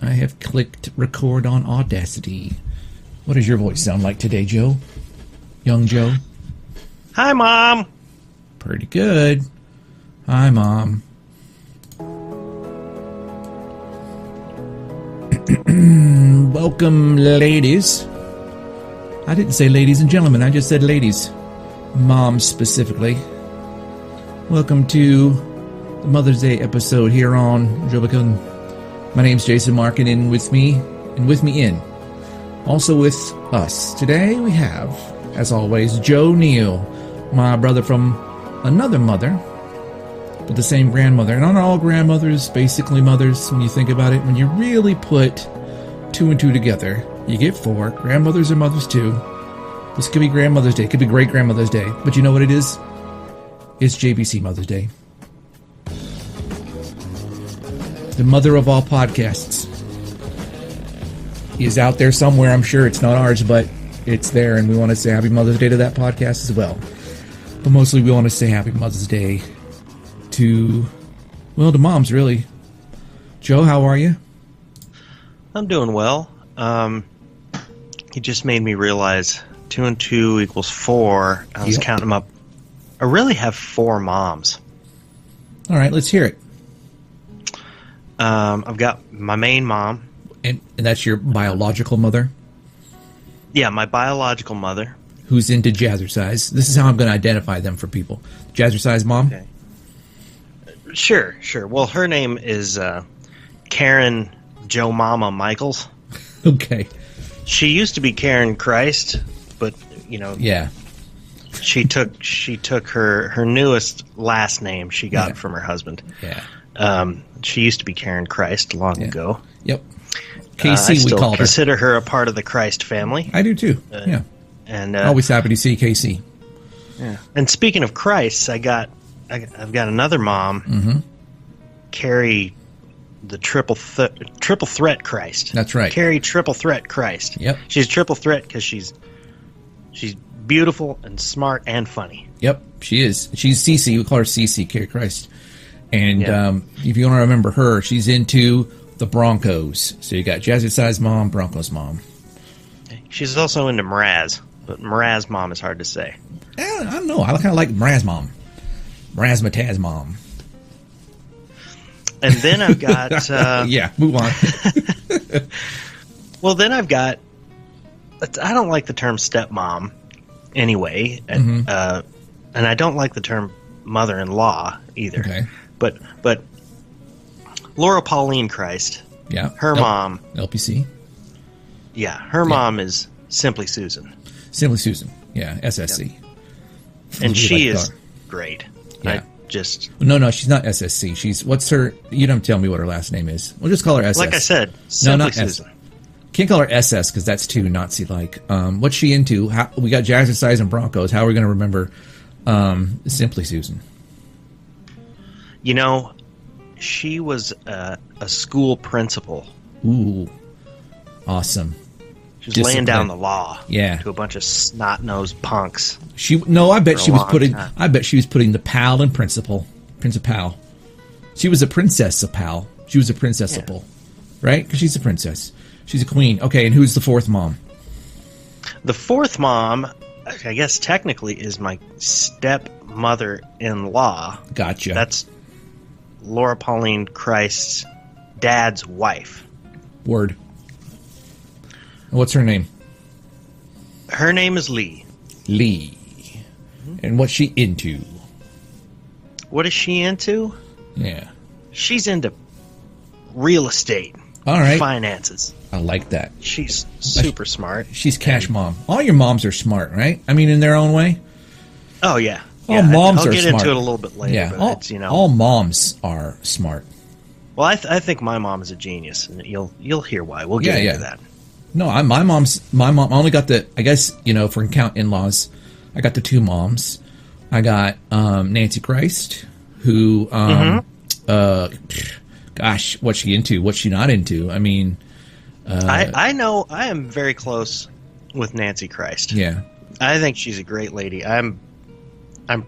I have clicked record on Audacity. What does your voice sound like today, Joe? Young Joe? Hi, Mom. Pretty good. Hi, Mom. Welcome, ladies. I didn't say ladies and gentlemen, I just said ladies. Moms specifically. Welcome to the Mother's Day episode here on Jobican. My name's Jason Markin, and with me also with us today we have, as always, Joe Neal, my brother from another mother, but the same grandmother. And not all grandmothers basically mothers when you think about it. When you really put two and two together, you get four. Grandmothers are mothers too. This could be Grandmother's Day. It could be Great Grandmother's Day. But you know what it is? It's JBC Mother's Day. The mother of all podcasts is out there somewhere. I'm sure it's not ours, but it's there. And we want to say Happy Mother's Day to that podcast as well. But mostly we want to say Happy Mother's Day to moms, really. Joe, how are you? I'm doing well. He just made me realize 2 and 2 equals 4. I was counting them up. I really have 4 moms. All right, let's hear it. I've got my main mom. And that's your biological mother? Yeah, my biological mother. Who's into jazzercise. This is how I'm going to identify them for people. Jazzercise mom? Okay. Sure. Well, her name is Karen Joe Mama Michaels. Okay. She used to be Karen Christ, but, Yeah. She took her newest last name she got from her husband. Yeah. She used to be Karen Christ long ago. Yep. KC, we called her. I consider her a part of the Christ family. I do too. Yeah. And always happy to see KC. Yeah. And speaking of Christ, I've got another mom, Carrie, the triple threat Christ. That's right. Carrie Triple Threat Christ. Yep. She's triple threat because she's beautiful and smart and funny. Yep, she is. She's CC. We call her CC, Carrie Christ. And if you want to remember her, she's into the Broncos. So you got Jazzercise mom, Broncos mom. She's also into Mraz, but Mraz mom is hard to say. I don't know. I kind of like Mraz mom. Mrazmataz mom. And then I've got... yeah, move on. Well, then I've got... I don't like the term stepmom anyway, and I don't like the term mother-in-law either. Okay. But Laura Pauline Christ, her mom... LPC? Yeah, her mom is Simply Susan. Simply Susan, yeah, SSC. Yep. And she is great. Yeah. No, she's not SSC. She's, what's her, you don't tell me what her last name is. We'll just call her SS. Like I said, Simply Susan. Can't call her SS because that's too Nazi-like. What's she into? We got Jazzercise and Broncos. How are we going to remember Simply Susan? She was a school principal. Ooh, awesome. She was laying down the law to a bunch of snot-nosed punks. I bet she was putting the pal in principal. Principal. She was a princess of pal. She was a princessable, right? Because she's a princess. She's a queen. Okay, and who's the fourth mom? The fourth mom, I guess technically, is my stepmother-in-law. Gotcha. That's Laura Pauline Christ's dad's wife. Word. What's her name? Her name is Lee. Lee. And what's she into? What is she into? Yeah. She's into real estate. All right. Finances. I like that. She's super smart. She's cash mom. All your moms are smart, right? I mean, in their own way. Oh, yeah. All moms I'll are smart. I'll get into it a little bit later. Yeah. But all moms are smart. Well, I think my mom is a genius, and you'll hear why. We'll get into that. No, my mom only got the, I guess, for count in-laws, I got the 2 moms. I got Nancy Christ, who, gosh, what's she into? What's she not into? I mean... I know I am very close with Nancy Christ. Yeah. I think she's a great lady. I'm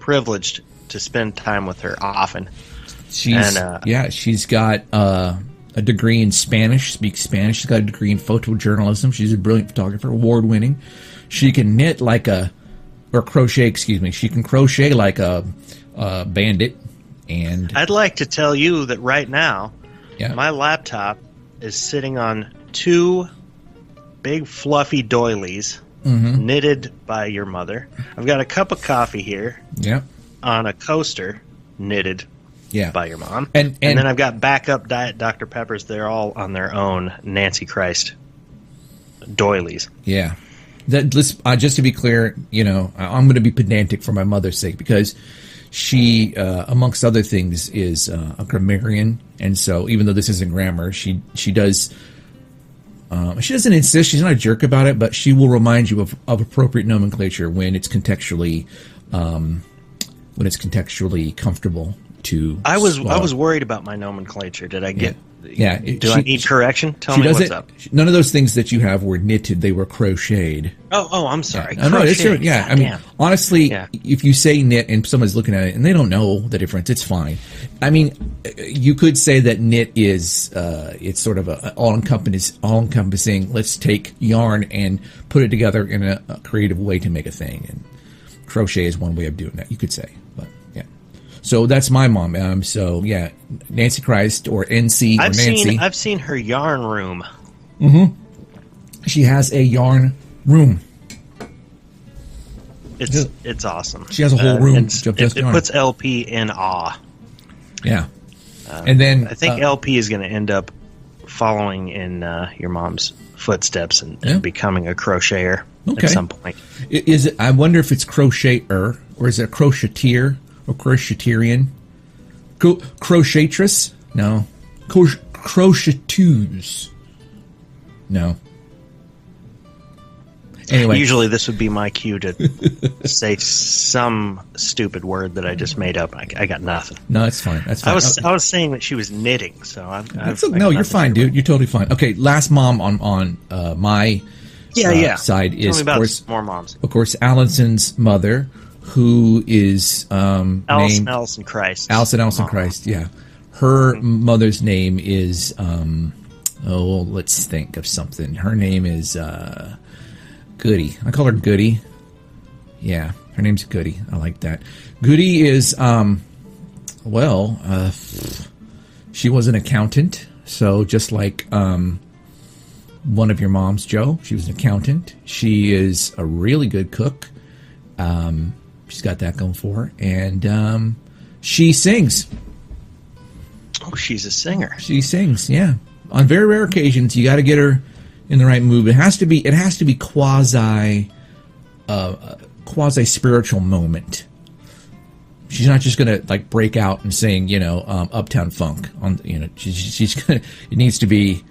privileged to spend time with her often. She's got a degree in Spanish, speaks Spanish. She's got a degree in photojournalism. She's a brilliant photographer, award-winning. She can knit crochet, excuse me. She can crochet like a bandit. And I'd like to tell you that right now, my laptop is sitting on 2 big fluffy doilies knitted by your mother. I've got a cup of coffee here on a coaster knitted by your mom. And then I've got backup Diet Dr. Peppers. They're all on their own Nancy Christ doilies. Yeah. Just to be clear, I'm going to be pedantic for my mother's sake because she, amongst other things, is a grammarian. And so even though this isn't grammar, she does... she doesn't insist. She's not a jerk about it, but she will remind you of appropriate nomenclature when it's contextually comfortable to. I was worried about my nomenclature. Did I get? Yeah. I need correction? Tell me what's up. None of those things that you have were knitted; they were crocheted. Oh, I'm sorry. Yeah. No, it's true. Yeah, I mean, honestly, if you say knit and someone's looking at it and they don't know the difference, it's fine. I mean, you could say that knit is it's sort of a all-encompassing. Let's take yarn and put it together in a creative way to make a thing. And crochet is one way of doing that. You could say, but yeah. So that's my mom. Nancy Christ or NC or Nancy. I've seen her yarn room. Mm-hmm. She has a yarn room. It's awesome. She has a whole room. It puts LP in awe. Yeah. And then I think LP is going to end up following in your mom's footsteps and becoming a crocheter at some point. Is it? I wonder if it's crocheter or is it a crocheteer or crocheterian? Crochetress? No. Crocheteuse? No. Anyway, usually this would be my cue to say some stupid word that I just made up. I got nothing. No, it's fine. That's fine. I was saying that she was knitting, so you're fine, dude. You're totally fine. Okay, last mom on my side is, of course, more moms. Of course, Allison's mother, who is named Allison Christ. Allison Christ. Yeah, her mother's name is let's think of something. Her name is Goody. I call her Goody. Yeah, her name's Goody. I like that. Goody is, she was an accountant. So just like one of your moms, Joe, she was an accountant. She is a really good cook. She's got that going for her. And she sings. Oh, she's a singer. She sings, yeah. On very rare occasions, you got to get her in the right mood. It has to be quasi spiritual moment. She's not just gonna like break out and sing, Uptown Funk on, she's gonna. It needs to be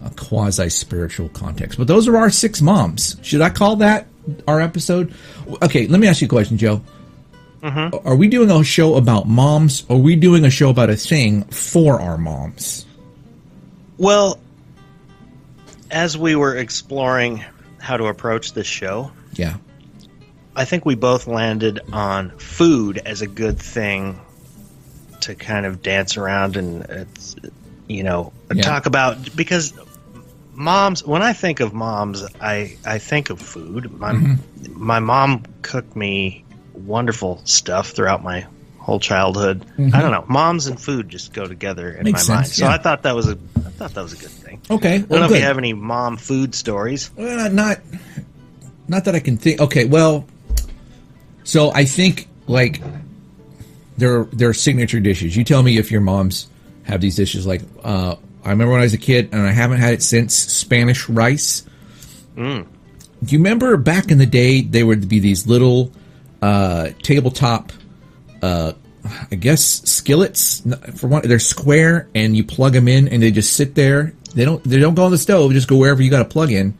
a quasi spiritual context. But those are our 6 moms. Should I call that our episode? Okay, let me ask you a question, Joe. Mm-hmm. Are we doing a show about moms, or are we doing a show about a thing for our moms? Well, as we were exploring how to approach this show, I think we both landed on food as a good thing to kind of dance around and, talk about, because moms, when I think of moms, I think of food. My mom cooked me wonderful stuff throughout my whole childhood. I don't know. Moms and food just go together in my mind. So I thought that was a good thing. Okay. I don't know if you have any mom food stories. Well, not that I can think. Okay. Well, so I think like there are signature dishes. You tell me if your moms have these dishes. Like I remember when I was a kid, and I haven't had it since, Spanish rice. Do you remember back in the day there would be these little tabletop I guess skillets? For one, they're square and you plug them in and they just sit there. They don't go on the stove. Just go wherever you got to plug in.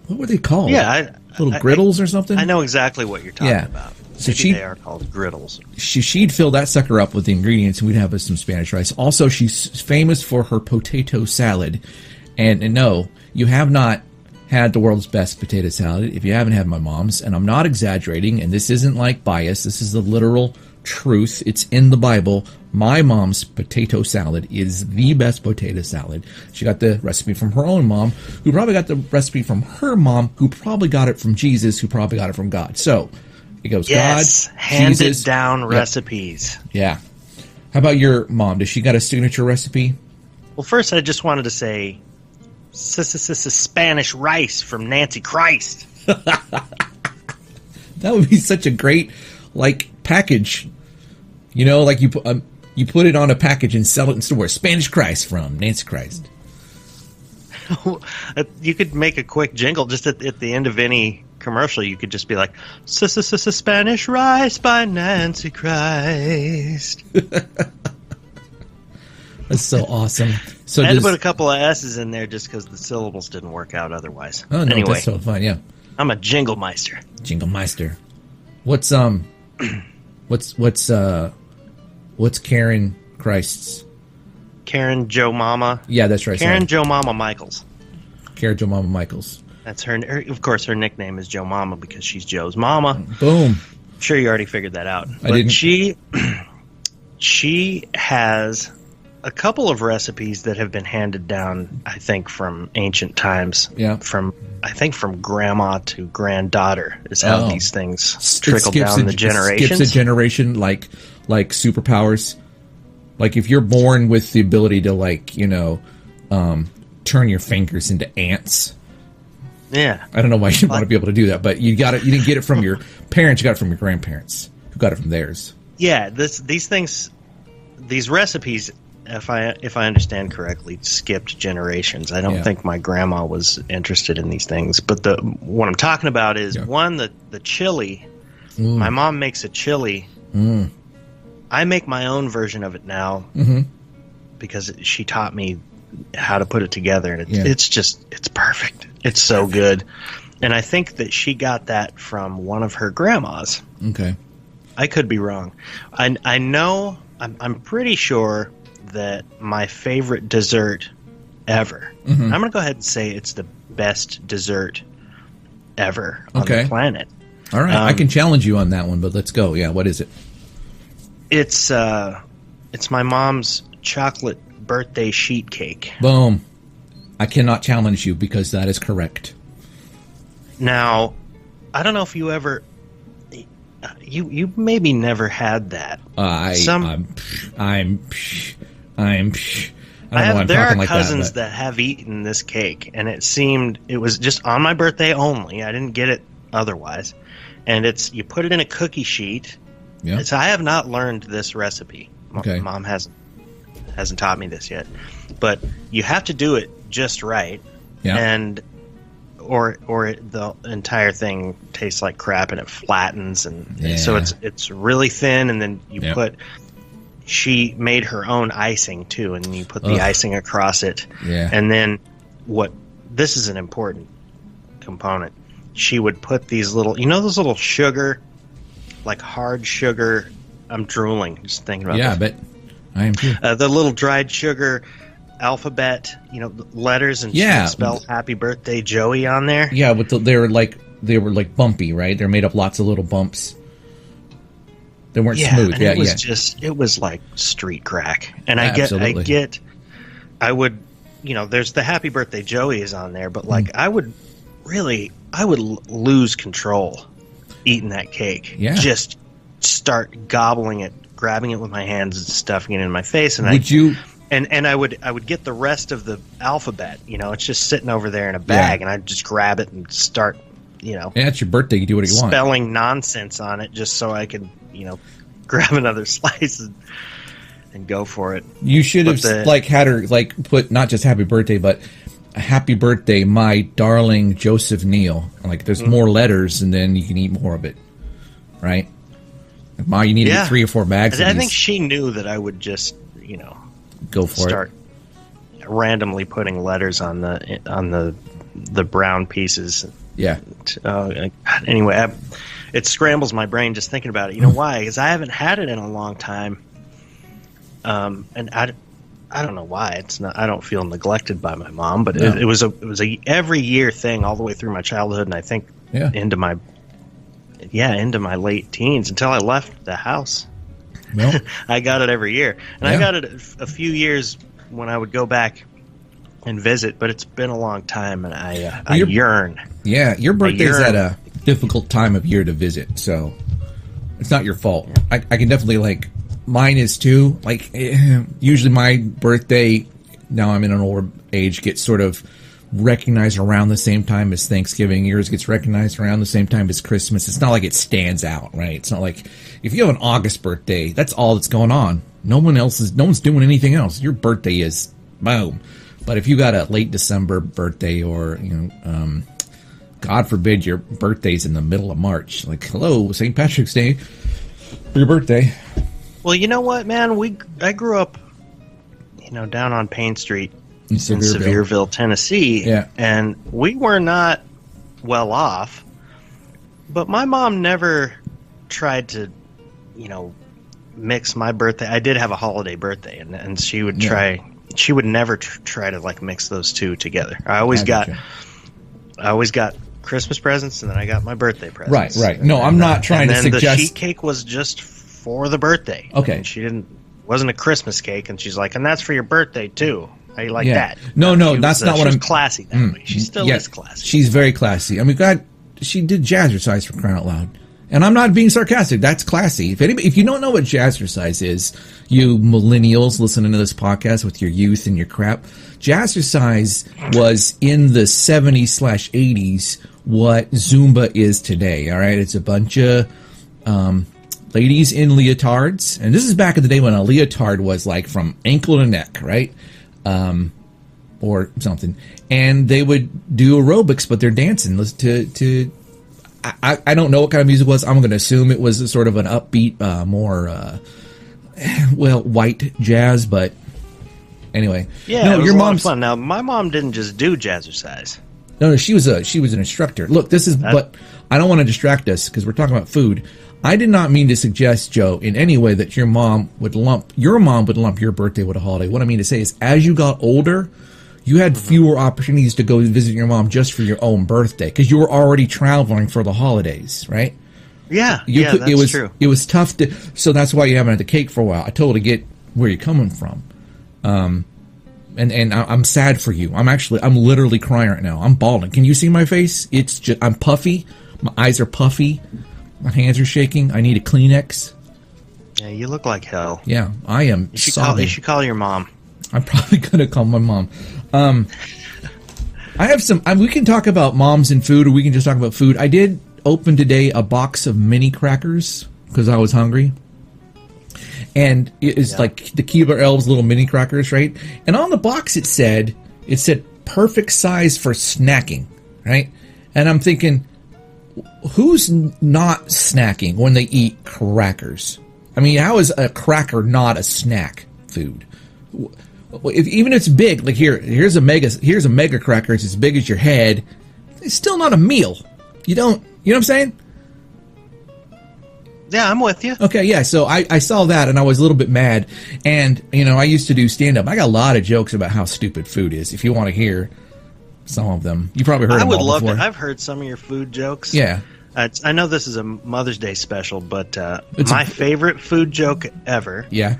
What were they called? Yeah, little griddles or something. I know exactly what you're talking about. So they are called griddles. She'd fill that sucker up with the ingredients, and we'd have some Spanish rice. Also, she's famous for her potato salad. And no, you have not had the world's best potato salad if you haven't had my mom's. And I'm not exaggerating, and this isn't like bias. This is the literal truth. It's in the Bible. My mom's potato salad is the best potato salad. She got the recipe from her own mom, who probably got the recipe from her mom, who probably got it from Jesus, who probably got it from God. So it goes God, handed Jesus, down recipes. Yeah. How about your mom? Does she got a signature recipe? Well, first I just wanted to say Spanish rice from Nancy Christ. That would be such a great, like, package. You know, like you put it on a package and sell it in stores. Spanish Christ from Nancy Christ. You could make a quick jingle just at the end of any commercial. You could just be like, Spanish rice by Nancy Christ. That's so awesome. So I had to put a couple of S's in there just because the syllables didn't work out otherwise. Oh, no, anyway, that's so fun, yeah. I'm a jingle meister. Jingle meister. What's Karen Christ's? Karen Joe Mama. Yeah, that's right. Karen Joe Mama Michaels. Karen Joe Mama Michaels. That's her. Of course, her nickname is Joe Mama because she's Joe's mama. Boom. I'm sure you already figured that out. I didn't. She has a couple of recipes that have been handed down, I think, from ancient times. Yeah. From grandma to granddaughter is how these things trickle down the generations. Skips a generation, like superpowers. Like if you're born with the ability to, like, you know, turn your fingers into ants. Yeah. I don't know why you want to be able to do that, but you got it. You didn't get it from your parents. You got it from your grandparents, who got it from theirs. Yeah. These recipes, if I understand correctly, skipped generations. I don't think my grandma was interested in these things, but what I'm talking about is one, the chili. My mom makes a chili. I make my own version of it now because she taught me how to put it together, and it's perfect. It's so good, and I think that she got that from one of her grandmas. Okay, I could be wrong. I know. I'm pretty sure that my favorite dessert ever. I'm going to go ahead and say it's the best dessert ever on the planet. All right, I can challenge you on that one, but let's go. Yeah, what is it? It's my mom's chocolate birthday sheet cake. Boom. I cannot challenge you because that is correct. Now, I don't know if you ever... You maybe never had that. I there are cousins that have eaten this cake, and it was just on my birthday only. I didn't get it otherwise. And you put it in a cookie sheet. Yeah. So I have not learned this recipe. Okay. Mom hasn't taught me this yet. But you have to do it just right. Yeah. And or the entire thing tastes like crap and it flattens, and so it's really thin, and then you put. She made her own icing too, and you put the icing across it. Yeah. And then this is an important component. She would put these little, those little sugar, like hard sugar. I'm drooling just thinking about this. Yeah, but I am too. The little dried sugar alphabet, letters, and she would spell "Happy Birthday, Joey" on there. Yeah, but they were like bumpy, right? They're made up lots of little bumps. They weren't smooth. And it was like street crack. And I would, there's the Happy Birthday Joey is on there, but like I would lose control eating that cake. Yeah. Just start gobbling it, grabbing it with my hands and stuffing it in my face. And I would get the rest of the alphabet, it's just sitting over there in a bag, and I'd just grab it and start, And it's your birthday, you do what you want. Spelling nonsense on it just so I could, grab another slice and go for it. You should have had her put not just happy birthday, but happy birthday, my darling Joseph Neal. Like there's more letters, and then you can eat more of it, right? Ma, you need to eat 3 or 4 bags. I think she knew that I would just, go for start randomly putting letters on the brown pieces. Yeah. Anyway, it scrambles my brain just thinking about it. You know why? Because I haven't had it in a long time, and I don't know why. It's not. I don't feel neglected by my mom, but it was a every year thing all the way through my childhood, and I think into my late teens until I left the house. Well, I got it every year. And I got it a few years when I would go back and visit, but it's been a long time, and I yearn. Yeah, your birthday's at a difficult time of year to visit, so it's not your fault. I can definitely, like, mine is too. Like, usually my birthday, now I'm in an older age, gets sort of recognized around the same time as Thanksgiving. Yours gets recognized around the same time as Christmas. It's not like it stands out, right? It's not like if you have an August birthday, that's all that's going on. No one's doing anything else. Your birthday is boom. But if you got a late December birthday, or God forbid your birthday's in the middle of March, like, hello, St. Patrick's Day for your birthday. Well, you know what, man? I grew up, down on Payne Street in Sevierville, Tennessee, and we were not well off. But my mom never tried to, mix my birthday. I did have a holiday birthday, and she would try. She would never try to, like, mix those two together. I always got Christmas presents, and then I got my birthday presents. Right. No, I'm not trying to suggest. The sheet cake was just for the birthday. Okay. And wasn't a Christmas cake, and she's like, and that's for your birthday too. How you like that? No, that's not what I'm. She's classy that way. She still is classy. She's very classy. I mean, God, she did jazzercise, for crying out loud. And I'm not being sarcastic. That's classy. If you don't know what jazzercise is, you millennials listening to this podcast with your youth and your crap, jazzercise was in the 70s/80s what Zumba is today. All right, it's a bunch of ladies in leotards, and this is back in the day when a leotard was like from ankle to neck, right? Or something, and they would do aerobics, but they're dancing. Listen to I don't know what kind of music it was. I'm going to assume it was sort of an upbeat, more white jazz. But anyway, no, your mom's fun. Now, my mom didn't just do jazzercise. No, she was an instructor. Look, but I don't want to distract us because we're talking about food. I did not mean to suggest, Joe, in any way that your mom would lump your birthday with a holiday. What I mean to say is, as you got older, you had fewer opportunities to go visit your mom just for your own birthday because you were already traveling for the holidays, right? Yeah, that's true. It was tough to, so that's why you haven't had the cake for a while. I totally get where you're coming from, and I'm sad for you. I'm literally crying right now. I'm bawling. Can you see my face? It's just, I'm puffy. My eyes are puffy. My hands are shaking. I need a Kleenex. Yeah, you look like hell. Yeah, I am. You should call your mom. I'm probably going to call my mom. I have some. We can talk about moms and food, or we can just talk about food. I did open today a box of mini crackers because I was hungry. And it's like the Keebler Elves little mini crackers, right? And on the box it said perfect size for snacking, right? And I'm thinking, who's not snacking when they eat crackers? I mean, how is a cracker not a snack food? Even if it's big, like here's a mega cracker. It's as big as your head. It's still not a meal. You know what I'm saying? Yeah, I'm with you. Okay, yeah. So I saw that and I was a little bit mad. And I used to do stand up. I got a lot of jokes about how stupid food is. If you want to hear some of them, you probably heard them all before. I would love to. I've heard some of your food jokes. Yeah. I know this is a Mother's Day special, but my favorite food joke ever. Yeah.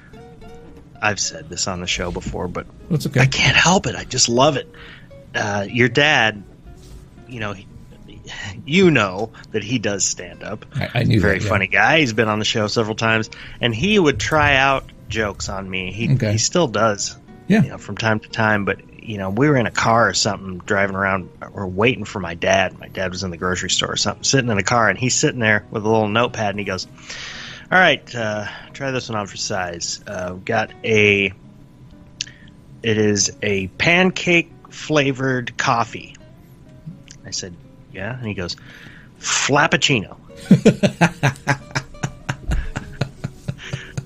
I've said this on the show before, but that's okay. I can't help it. I just love it. Your dad, you know that he does stand up. I knew Very that, yeah. funny guy. He's been on the show several times, and he would try out jokes on me. He still does. Yeah. From time to time. But we were in a car or something, driving around, or waiting for my dad. My dad was in the grocery store or something, sitting in a car, and he's sitting there with a little notepad, and he goes, "All right, try this one on for size. It is a pancake flavored coffee." I said, "Yeah," and he goes, "Flappuccino."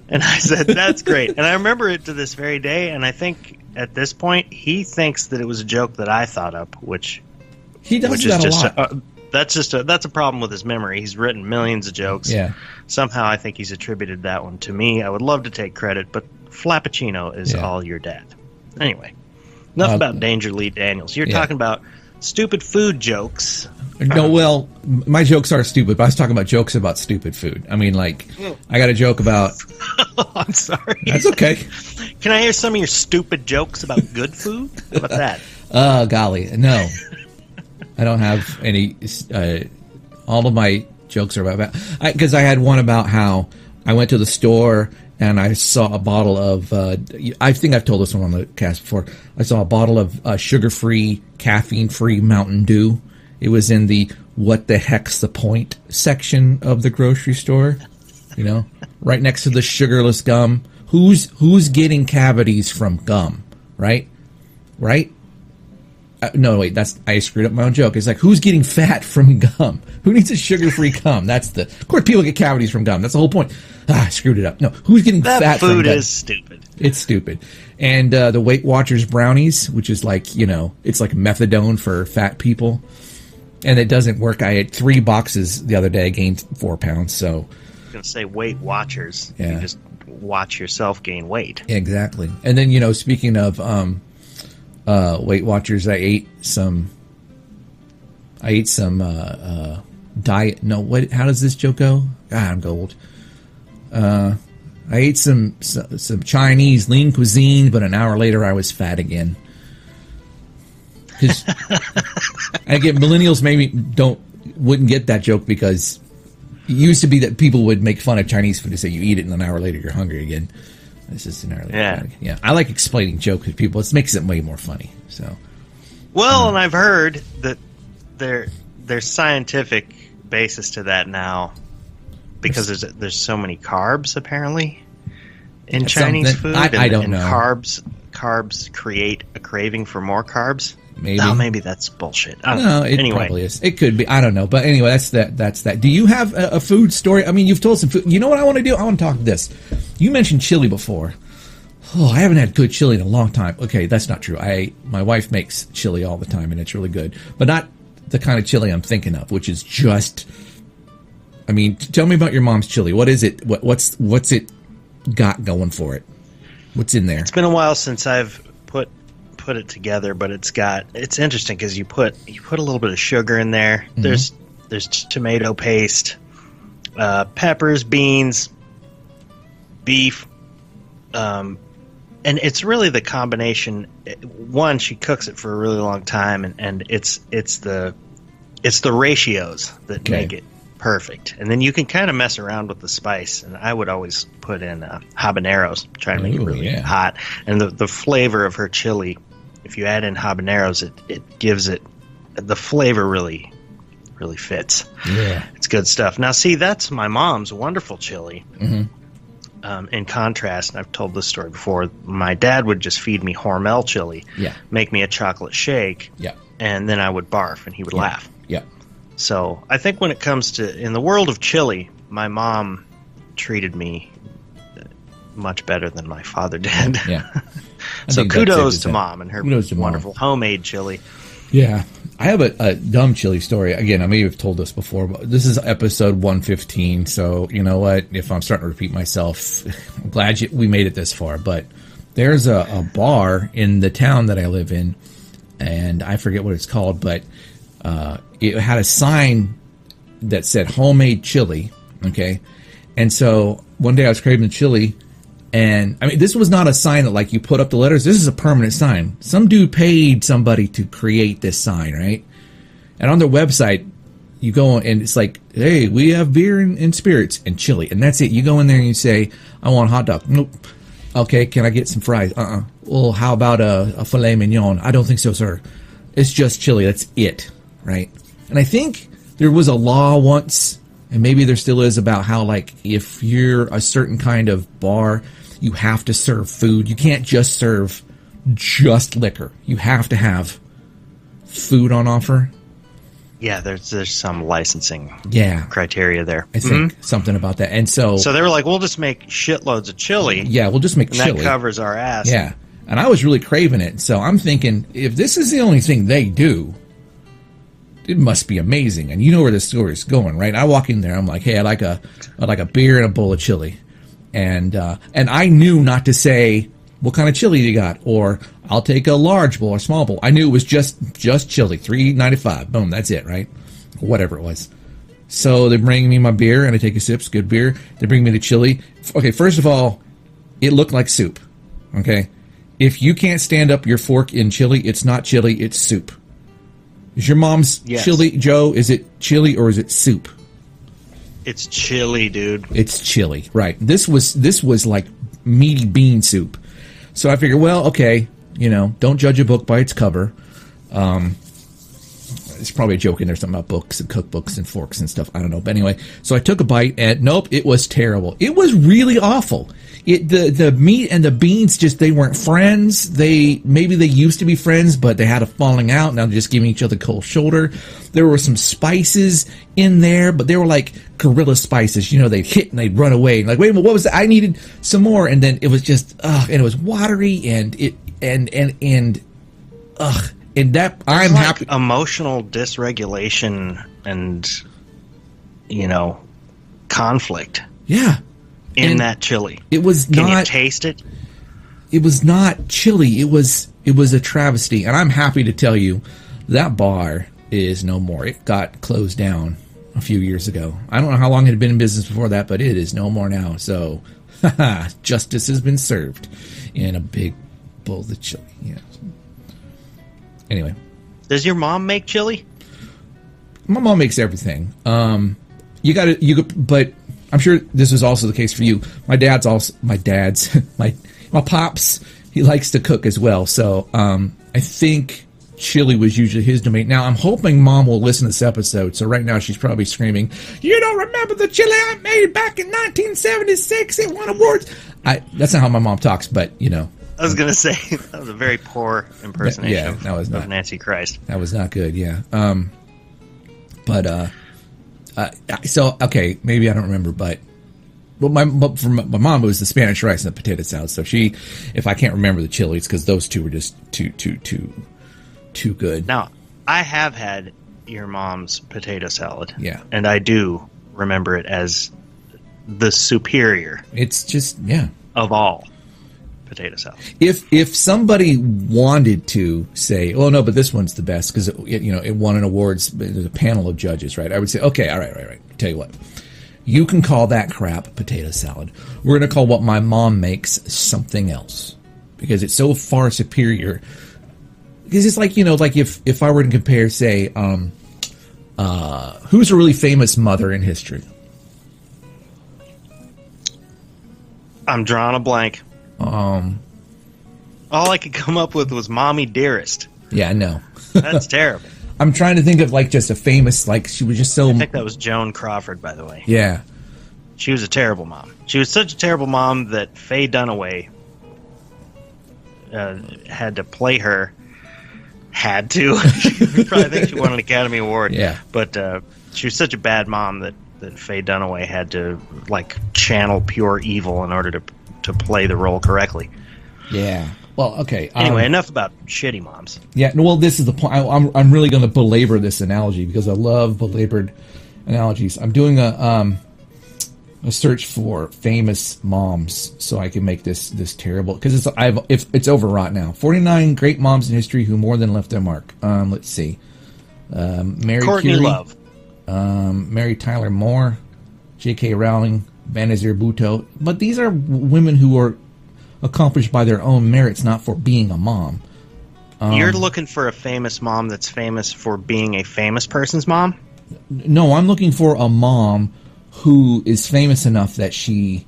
And I said, "That's great." And I remember it to this very day. And I think at this point he thinks that it was a joke that I thought up, which he does that a lot. That's a problem with his memory. He's written millions of jokes. Yeah. Somehow I think he's attributed that one to me. I would love to take credit, but Flappuccino is all your dad. Anyway, enough about Danger Lee Daniels. You're talking about stupid food jokes. No, well, my jokes are stupid, but I was talking about jokes about stupid food. I mean, like, I got a joke about... I'm sorry. That's okay. Can I hear some of your stupid jokes about good food? How about that? Golly, no. I don't have any... all of my jokes are about... Because I had one about how I went to the store and I saw a bottle of... I think I've told this one on the cast before. I saw a bottle of sugar-free, caffeine-free Mountain Dew. It was in the what the heck's the point section of the grocery store. You know, right next to the sugarless gum. Who's getting cavities from gum? Right? No, wait, I screwed up my own joke. It's like, who's getting fat from gum? Who needs a sugar-free gum? Of course, people get cavities from gum. That's the whole point. I screwed it up. No, who's getting fat from gum? That food is stupid. It's stupid. And the Weight Watchers brownies, which is like, you know, it's like methadone for fat people. And it doesn't work. I ate 3 boxes the other day. I gained 4 pounds, so... I was going to say Weight Watchers. Yeah. You just watch yourself gain weight. Exactly. And then, you know, speaking of Weight Watchers, I ate some diet... No, what? How does this joke go? God, I'm gold. I ate some Chinese lean cuisine, but an hour later I was fat again. Because again, millennials maybe wouldn't get that joke because it used to be that people would make fun of Chinese food and say you eat it and an hour later you're hungry again. This is an hour later. Yeah. I like explaining jokes to people. It makes it way more funny. So, well, and I've heard that there's scientific basis to that now because there's so many carbs apparently in Chinese food. I don't know. Carbs create a craving for more carbs. Maybe. No, maybe that's bullshit. No, it probably is. It could be. I don't know. But anyway, that's that. Do you have a food story? I mean, you've told some food. You know what I want to do? I want to talk this. You mentioned chili before. Oh, I haven't had good chili in a long time. Okay, that's not true. My wife makes chili all the time, and it's really good. But not the kind of chili I'm thinking of, which is just... I mean, tell me about your mom's chili. What is it? What's it got going for it? What's in there? It's been a while since I've put it together, but it's interesting because you put a little bit of sugar in there. Mm-hmm. There's tomato paste, peppers, beans, beef, and it's really the combination. One, she cooks it for a really long time, and it's the ratios that make it perfect. And then you can kind of mess around with the spice, and I would always put in habaneros, trying to make it really hot. And the flavor of her chili, if you add in habaneros, it gives it the flavor really fits. Yeah, it's good stuff. Now, see, that's my mom's wonderful chili. Mm-hmm. In contrast, and I've told this story before, my dad would just feed me Hormel chili, make me a chocolate shake, and then I would barf, and he would laugh. Yeah. So I think when it comes to in the world of chili, my mom treated me much better than my father did. Yeah. So kudos to mom and her wonderful homemade chili. Yeah. I have a dumb chili story. Again, I may have told this before, but this is episode 115. So you know what? If I'm starting to repeat myself, I'm glad we made it this far. But there's a bar in the town that I live in, and I forget what it's called, but it had a sign that said homemade chili, okay? And so one day I was craving chili, and I mean, this was not a sign that like you put up the letters. This is a permanent sign. Some dude paid somebody to create this sign, right? And on their website, you go and it's like, hey, we have beer and spirits and chili, and that's it. You go in there and you say, I want a hot dog. Nope. Okay, can I get some fries? Well, how about a filet mignon? I don't think so, sir. It's just chili. That's it, right? And I think there was a law once, and maybe there still is, about how, like, if you're a certain kind of bar, you have to serve food. You can't just serve just liquor. You have to have food on offer. Yeah, there's some licensing criteria there. I think something about that. And so they were like, we'll just make shitloads of chili. Yeah, we'll just make chili. That covers our ass. Yeah. And I was really craving it. So I'm thinking, if this is the only thing they do, it must be amazing. And you know where this story is going, right? I walk in there, I'm like, hey, I'd like a beer and a bowl of chili. And I knew not to say, what kind of chili you got? Or I'll take a large bowl or small bowl. I knew it was just chili, $3.95. Boom, that's it, right? whatever it was. So they bring me my beer, and I take a sip. It's good beer. They bring me the chili. Okay, first of all, it looked like soup. Okay? If you can't stand up your fork in chili, it's not chili, it's soup. Is your mom's chili, Joe? Is it chili or is it soup? It's chili, dude. It's chili, right. This was like meaty bean soup. So I figured, well, okay, don't judge a book by its cover. There's probably a joke in there, something about books and cookbooks and forks and stuff. I don't know. But anyway, so I took a bite, and nope, it was terrible. It was really awful. The meat and the beans, they weren't friends. Maybe they used to be friends, but they had a falling out. Now they're just giving each other cold shoulder. There were some spices in there, but they were like guerrilla spices. They'd hit and they'd run away. Like, wait a minute, what was that? I needed some more. And then it was just, and it was watery and And that I'm like happy. Emotional dysregulation and conflict. Yeah, in that chili. It was Can not. you taste it? It was not chili. It was a travesty, and I'm happy to tell you that bar is no more. It got closed down a few years ago. I don't know how long it had been in business before that, but it is no more now. So, justice has been served in a big bowl of chili. Yeah. Anyway, does your mom make chili? My mom makes everything. But I'm sure this is also the case for you. My pops, he likes to cook as well. So I think chili was usually his domain. Now I'm hoping Mom will listen to this episode. So right now she's probably screaming, "You don't remember the chili I made back in 1976? It won awards." That's not how my mom talks, but I was going to say, that was a very poor impersonation of Nancy Christ. That was not good, yeah. So, okay, maybe I don't remember, but for my mom, it was the Spanish rice and the potato salad. So if I can't remember the chili, it's because those two were just too good. Now, I have had your mom's potato salad. Yeah. And I do remember it as the superior. It's just, yeah. Of all potato salad. If somebody wanted to say, "Oh no, but this one's the best because it won an awards," there's a panel of judges, right? I would say, "Okay, all right. Tell you what, you can call that crap potato salad. We're going to call what my mom makes something else because it's so far superior." Because it's like like if I were to compare, say, who's a really famous mother in history? I'm drawing a blank. All I could come up with was Mommy Dearest. Yeah, no. That's terrible. I'm trying to think of just a famous, she was just so... I think that was Joan Crawford, by the way. Yeah. She was a terrible mom. She was such a terrible mom that Faye Dunaway had to play her. Had to. I probably think she won an Academy Award. Yeah. But she was such a bad mom that Faye Dunaway had to, channel pure evil in order to play the role correctly. Yeah. Well, okay. Anyway, enough about shitty moms. Yeah. Well, this is the point. I'm really going to belabor this analogy because I love belabored analogies. I'm doing a search for famous moms so I can make this terrible because it's overwrought now. 49 great moms in history who more than left their mark. Let's see. Mary Courtney Curie, Love, Mary Tyler Moore, J.K. Rowling, Benazir Bhutto, but these are women who are accomplished by their own merits, not for being a mom. You're looking for a famous mom that's famous for being a famous person's mom? No, I'm looking for a mom who is famous enough that she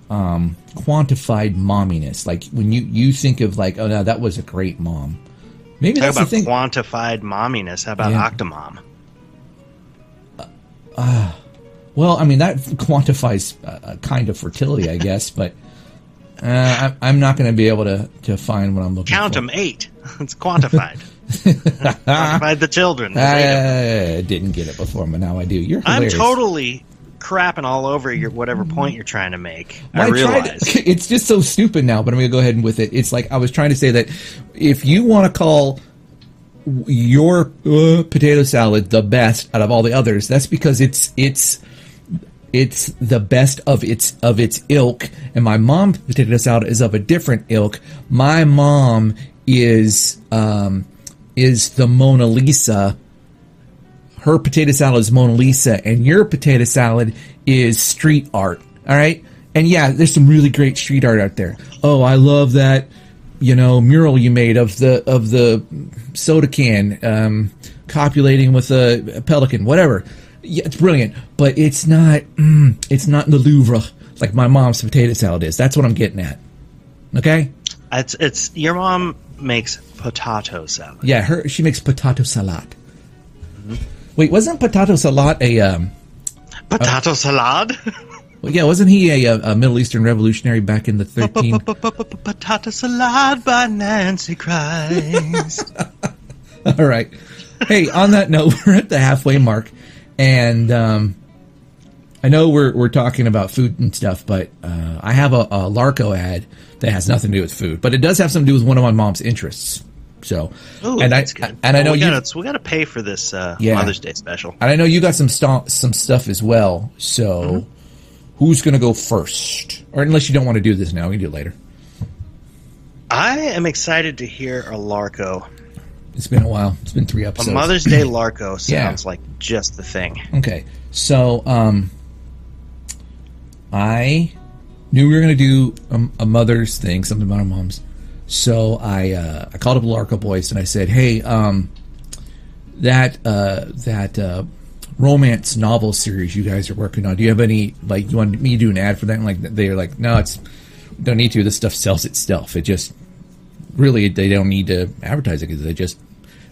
quantified momminess. Like when you think of oh no, that was a great mom. Maybe that's the thing. Quantified momminess. How about Octomom? Well, I mean, that quantifies a kind of fertility, I guess, but I'm not going to be able to find what I'm looking for. Count them 8. It's quantified. Quantified the children. I didn't get it before, but now I do. You're hilarious. I'm totally crapping all over your whatever point you're trying to make. I realize. It's just so stupid now, but I'm going to go ahead and with it. It's like I was trying to say that if you want to call your potato salad the best out of all the others, that's because it's the best of its ilk, and my mom's potato salad is of a different ilk. My mom is the Mona Lisa her potato salad is Mona Lisa, and your potato salad is street art. All right? And yeah, there's some really great street art out there. Oh, I love that, mural you made of the soda can copulating with a pelican, whatever. Yeah, it's brilliant, but it's not in the Louvre like my mom's potato salad is. That's what I'm getting at. Okay? It's your mom makes potato salad. Yeah, she makes potato salad. Mm-hmm. Wait, wasn't potato salad a potato salad? Well, yeah, wasn't he a Middle Eastern revolutionary back in the 13? Potato salad by Nancy Christ. All right. Hey, on that note, we're at the halfway mark, and I know we're talking about food and stuff, but I have a Larco ad that has nothing to do with food, but it does have something to do with one of my mom's interests. So, that's good. And I know we got to pay for this Mother's Day special, and I know you got some stuff as well. So, who's going to go first? Or unless you don't want to do this now, we can do it later. I am excited to hear a Larco. It's been a while. It's been 3 episodes. A Mother's Day Larco sounds like just the thing. Okay, so I knew we were going to do a mother's thing, something about our moms. So I called up the Larco boys and I said, "Hey, that romance novel series you guys are working on, do you have any, like, you want me to do an ad for that?" And like, they're like, "No, don't need to. This stuff sells itself. It just really, they don't need to advertise it because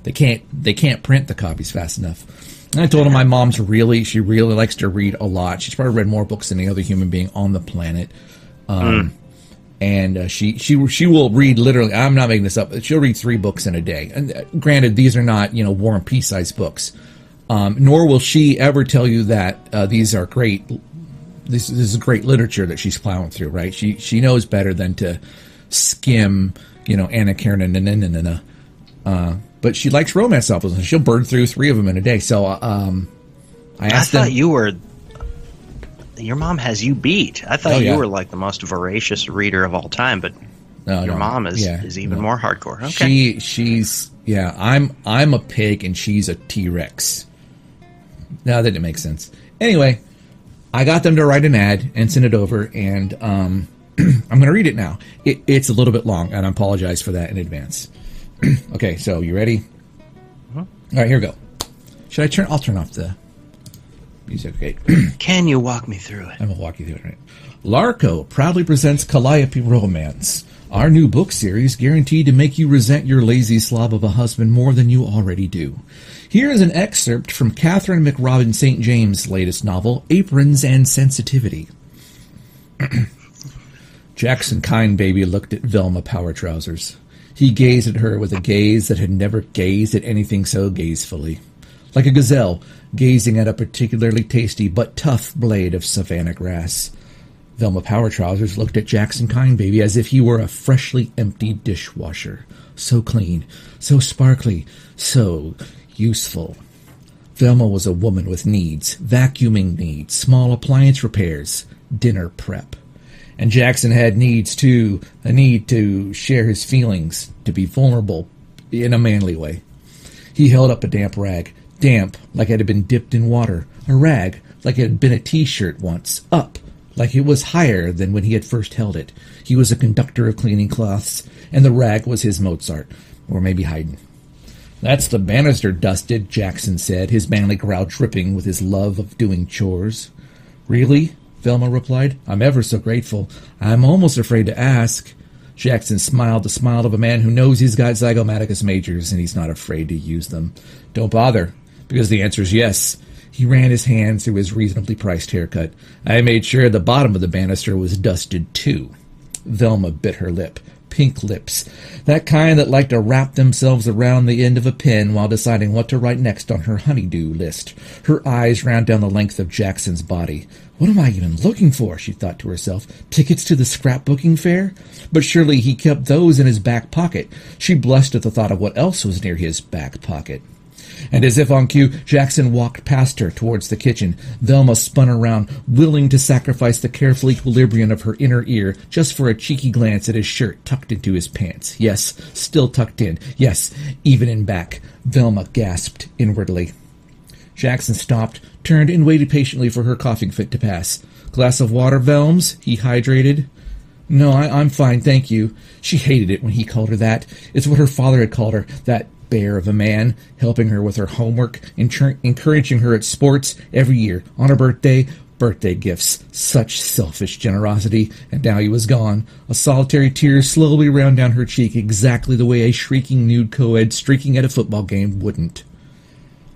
they can't print the copies fast enough." And I told him my mom's she really likes to read a lot. She's probably read more books than any other human being on the planet. And she will read literally, I'm not making this up, she'll read 3 books in a day. And granted, these are not, War and Peace size books. Nor will she ever tell you that these are great. This is great literature that she's plowing through, right? She knows better than to skim, Anna Karenina. But she likes romance novels, and she'll burn through 3 of them in a day. So I thought you were. Your mom has you beat. I thought you were like the most voracious reader of all time, but your mom is even more hardcore. Okay. She's I'm a pig and she's a T-Rex. Now that didn't make sense. Anyway, I got them to write an ad and send it over, and I'm going to read it now. It's a little bit long, and I apologize for that in advance. Okay, so you ready? All right, here we go. I'll turn off the music. Okay. Can you walk me through it? I'm going to walk you through it. Right. Larco proudly presents Calliope Romance, our new book series guaranteed to make you resent your lazy slob of a husband more than you already do. Here is an excerpt from Catherine McRobin St. James' latest novel, Aprons and Sensitivity. Jackson Kindbaby looked at Velma Power Trousers. He gazed at her with a gaze that had never gazed at anything so gazefully. Like a gazelle gazing at a particularly tasty but tough blade of savanna grass. Velma Power Trousers looked at Jackson Kindbaby as if he were a freshly emptied dishwasher. So clean, so sparkly, so useful. Velma was a woman with needs, vacuuming needs, small appliance repairs, dinner prep. And Jackson had needs, too, a need to share his feelings, to be vulnerable in a manly way. He held up a damp rag, damp like it had been dipped in water, a rag like it had been a T-shirt once, up like it was higher than when he had first held it. He was a conductor of cleaning cloths, and the rag was his Mozart, or maybe Haydn. "That's the banister dusted," Jackson said, his manly growl dripping with his love of doing chores. "Really?" Velma replied. "I'm ever so grateful. I'm almost afraid to ask." Jackson smiled the smile of a man who knows he's got zygomaticus majors and he's not afraid to use them. "Don't bother, because the answer is yes." He ran his hands through his reasonably priced haircut. "I made sure the bottom of the banister was dusted, too." Velma bit her lip. Pink lips. That kind that like to wrap themselves around the end of a pen while deciding what to write next on her honeydew list. Her eyes ran down the length of Jackson's body. "What am I even looking for?" she thought to herself. "Tickets to the scrapbooking fair?" But surely he kept those in his back pocket. She blushed at the thought of what else was near his back pocket. And as if on cue, Jackson walked past her towards the kitchen. Velma spun around, willing to sacrifice the careful equilibrium of her inner ear just for a cheeky glance at his shirt tucked into his pants. Yes, still tucked in. Yes, even in back. Velma gasped inwardly. Jackson stopped, turned, and waited patiently for her coughing fit to pass. "Glass of water, Velms?" he hydrated. "No, I'm fine, thank you." She hated it when he called her that. It's what her father had called her, that bear of a man, helping her with her homework, encouraging her at sports every year, on her birthday gifts. Such selfish generosity. And now he was gone. A solitary tear slowly ran down her cheek, exactly the way a shrieking nude co-ed streaking at a football game wouldn't.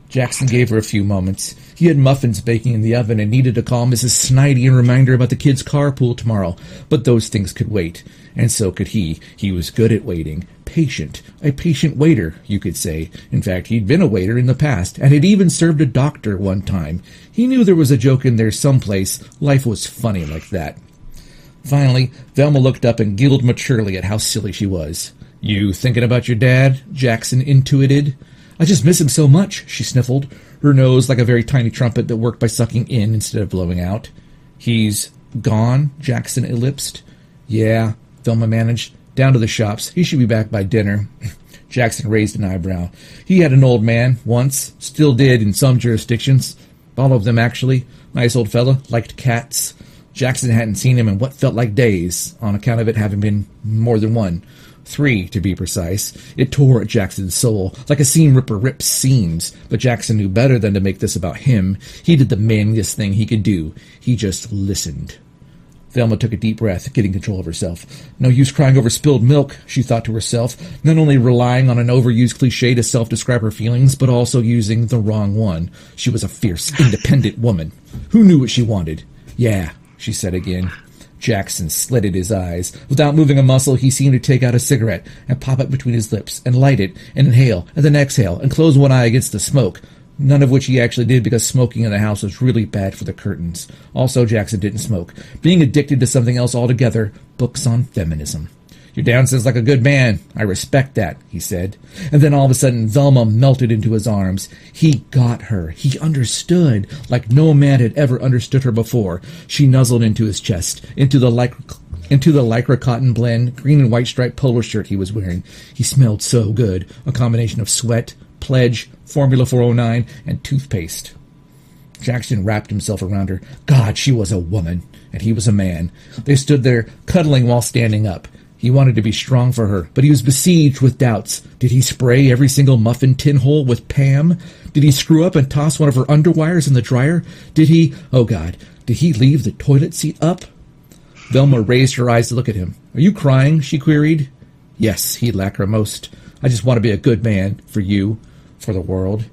Jackson gave her a few moments. He had muffins baking in the oven and needed to call Mrs. Snidey and remind her about the kids' carpool tomorrow. But those things could wait. And so could he. He was good at waiting. Patient. A patient waiter, you could say. In fact, he'd been a waiter in the past, and had even served a doctor one time. He knew there was a joke in there someplace. Life was funny like that. Finally, Velma looked up and giggled maturely at how silly she was. "You thinking about your dad?" Jackson intuited. "I just miss him so much," she sniffled, her nose like a very tiny trumpet that worked by sucking in instead of blowing out. "He's gone?" Jackson ellipsed. "Yeah," Velma managed. "Down to the shops. He should be back by dinner." Jackson raised an eyebrow. He had an old man, once. Still did in some jurisdictions. All of them, actually. Nice old fella. Liked cats. Jackson hadn't seen him in what felt like days, on account of it having been more than one. 3, to be precise. It tore at Jackson's soul, like a seam ripper rips seams. But Jackson knew better than to make this about him. He did the manliest thing he could do. He just listened. Velma took a deep breath, getting control of herself. No use crying over spilled milk, she thought to herself, not only relying on an overused cliché to self-describe her feelings, but also using the wrong one. She was a fierce, independent woman. Who knew what she wanted? "Yeah," she said again. Jackson slitted his eyes. Without moving a muscle, he seemed to take out a cigarette and pop it between his lips and light it and inhale and then exhale and close one eye against the smoke. None of which he actually did because smoking in the house was really bad for the curtains. Also, Jackson didn't smoke. Being addicted to something else altogether, books on feminism. "Your dad sounds like a good man. I respect that," he said. And then all of a sudden, Velma melted into his arms. He got her. He understood, like no man had ever understood her before. She nuzzled into his chest, into the lycra cotton blend, green and white striped polo shirt he was wearing. He smelled so good, a combination of sweat, Pledge, Formula 409, and toothpaste. Jackson wrapped himself around her. God, she was a woman, and he was a man. They stood there, cuddling while standing up. He wanted to be strong for her, but he was besieged with doubts. Did he spray every single muffin tin hole with Pam? Did he screw up and toss one of her underwires in the dryer? Did he, oh God, did he leave the toilet seat up? Velma raised her eyes to look at him. "Are you crying?" she queried. "Yes," he lachrymosed. "I just want to be a good man, for you, for the world."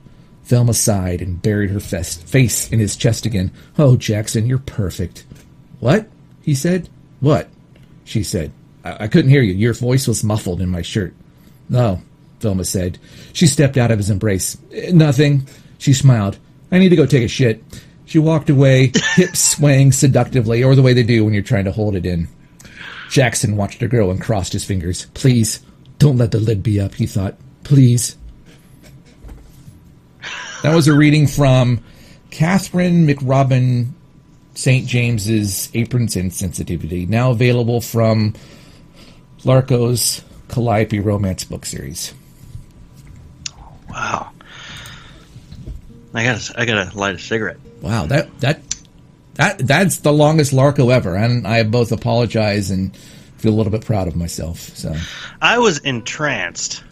Velma sighed and buried her face in his chest again. "Oh, Jackson, you're perfect." "What?" he said. "What?" she said. I couldn't hear you. Your voice was muffled in my shirt." "No," Velma said. She stepped out of his embrace. "Nothing." She smiled. "I need to go take a shit." She walked away, hips swaying seductively, or the way they do when you're trying to hold it in. Jackson watched her go and crossed his fingers. "Please, don't let the lid be up," he thought. "Please." That was a reading from Catherine McRobin St. James's Aprons and Sensitivity, now available from Larco's Calliope Romance book series. Wow. I gotta light a cigarette. Wow, that's the longest Larco ever, and I both apologize and feel a little bit proud of myself. So I was entranced.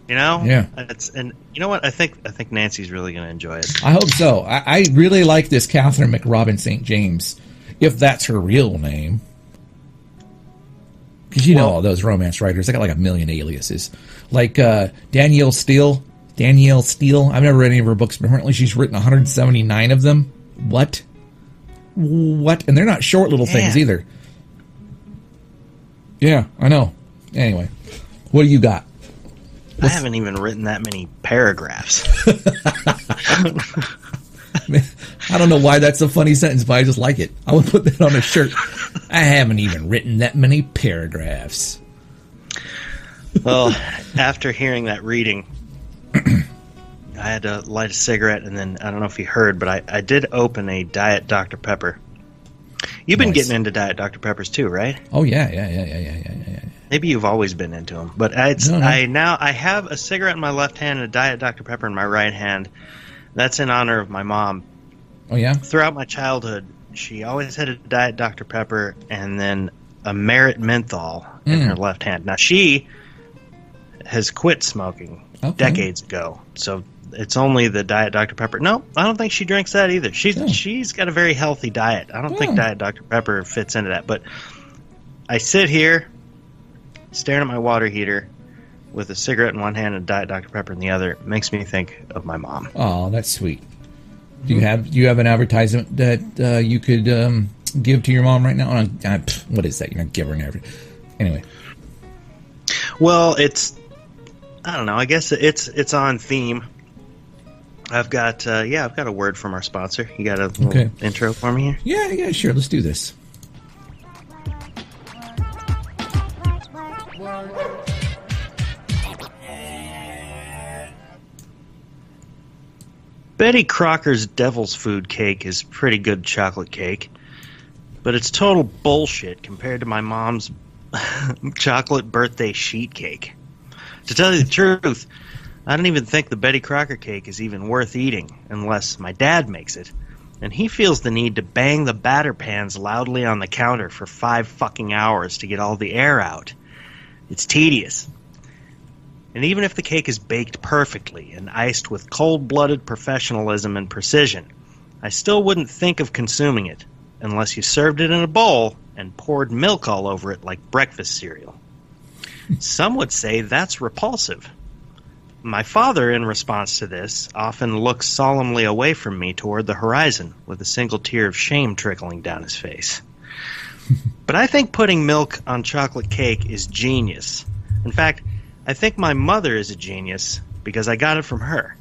You know? Yeah. And you know what? I think Nancy's really going to enjoy it. I hope so. I really like this Catherine McRobin St. James, if that's her real name. Because you know all those romance writers, they got like a million aliases. Like Danielle Steele. I've never read any of her books, but apparently she's written 179 of them. What? And they're not short little things either. Yeah, I know. Anyway, what do you got? I haven't even written that many paragraphs. I don't know why that's a funny sentence, but I just like it. I would put that on a shirt. I haven't even written that many paragraphs. Well, after hearing that reading, I had to light a cigarette, and then I don't know if you heard, but I did open a Diet Dr. Pepper. You've been getting into Diet Dr. Peppers too, right? Oh yeah. Maybe you've always been into them, but I have a cigarette in my left hand and a Diet Dr. Pepper in my right hand. That's in honor of my mom. Oh, yeah? Throughout my childhood, she always had a Diet Dr. Pepper and then a Merit Menthol in her left hand. Now, she has quit smoking decades ago, so it's only the Diet Dr. Pepper. No, I don't think she drinks that either. She's got a very healthy diet. I don't think Diet Dr. Pepper fits into that. But I sit here staring at my water heater with a cigarette in one hand and Diet Dr. Pepper in the other. It makes me think of my mom. Oh, that's sweet. Do you have an advertisement that you could give to your mom right now? What is that? You're not giving her everything. Anyway. Well, I don't know. I guess it's on theme. I've got a word from our sponsor. You got a little intro for me here? Yeah, sure. Let's do this. Betty Crocker's Devil's Food Cake is pretty good chocolate cake, but it's total bullshit compared to my mom's chocolate birthday sheet cake. To tell you the truth, I don't even think the Betty Crocker cake is even worth eating unless my dad makes it, and he feels the need to bang the batter pans loudly on the counter for 5 fucking hours to get all the air out. It's tedious. And even if the cake is baked perfectly and iced with cold-blooded professionalism and precision, I still wouldn't think of consuming it unless you served it in a bowl and poured milk all over it like breakfast cereal. Some would say that's repulsive. My father, in response to this, often looks solemnly away from me toward the horizon with a single tear of shame trickling down his face. But I think putting milk on chocolate cake is genius. In fact, I think my mother is a genius because I got it from her.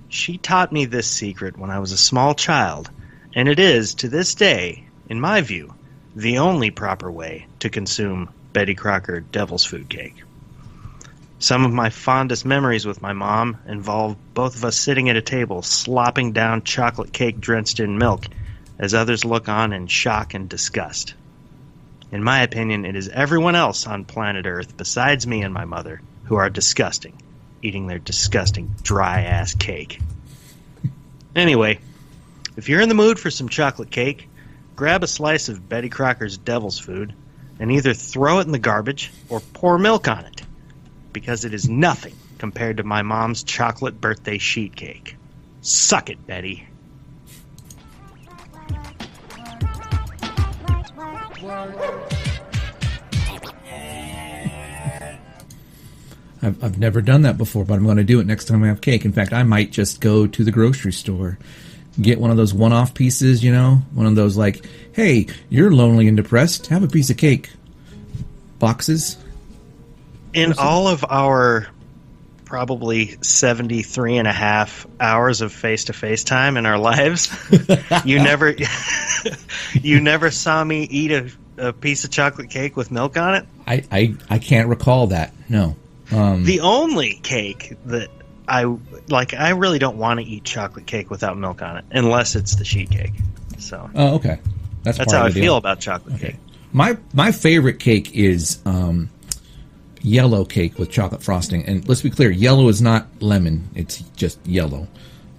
She taught me this secret when I was a small child, and it is, to this day, in my view, the only proper way to consume Betty Crocker Devil's Food Cake. Some of my fondest memories with my mom involve both of us sitting at a table slopping down chocolate cake drenched in milk as others look on in shock and disgust. In my opinion, it is everyone else on planet Earth besides me and my mother who are disgusting, eating their disgusting dry-ass cake. Anyway, if you're in the mood for some chocolate cake, grab a slice of Betty Crocker's Devil's Food and either throw it in the garbage or pour milk on it, because it is nothing compared to my mom's chocolate birthday sheet cake. Suck it, Betty. I've never done that before, but I'm going to do it next time I have cake. In fact, I might just go to the grocery store, get one of those one-off pieces, one of those like, hey, you're lonely and depressed, have a piece of cake boxes. In all of our probably 73 and a half hours of face-to-face time in our lives, you never saw me eat a piece of chocolate cake with milk on it? I can't recall that, no. The only cake that I really don't want to eat chocolate cake without milk on it, unless it's the sheet cake. So. Oh, okay. That's how I feel about chocolate cake. My favorite cake is yellow cake with chocolate frosting. And let's be clear, yellow is not lemon. It's just yellow.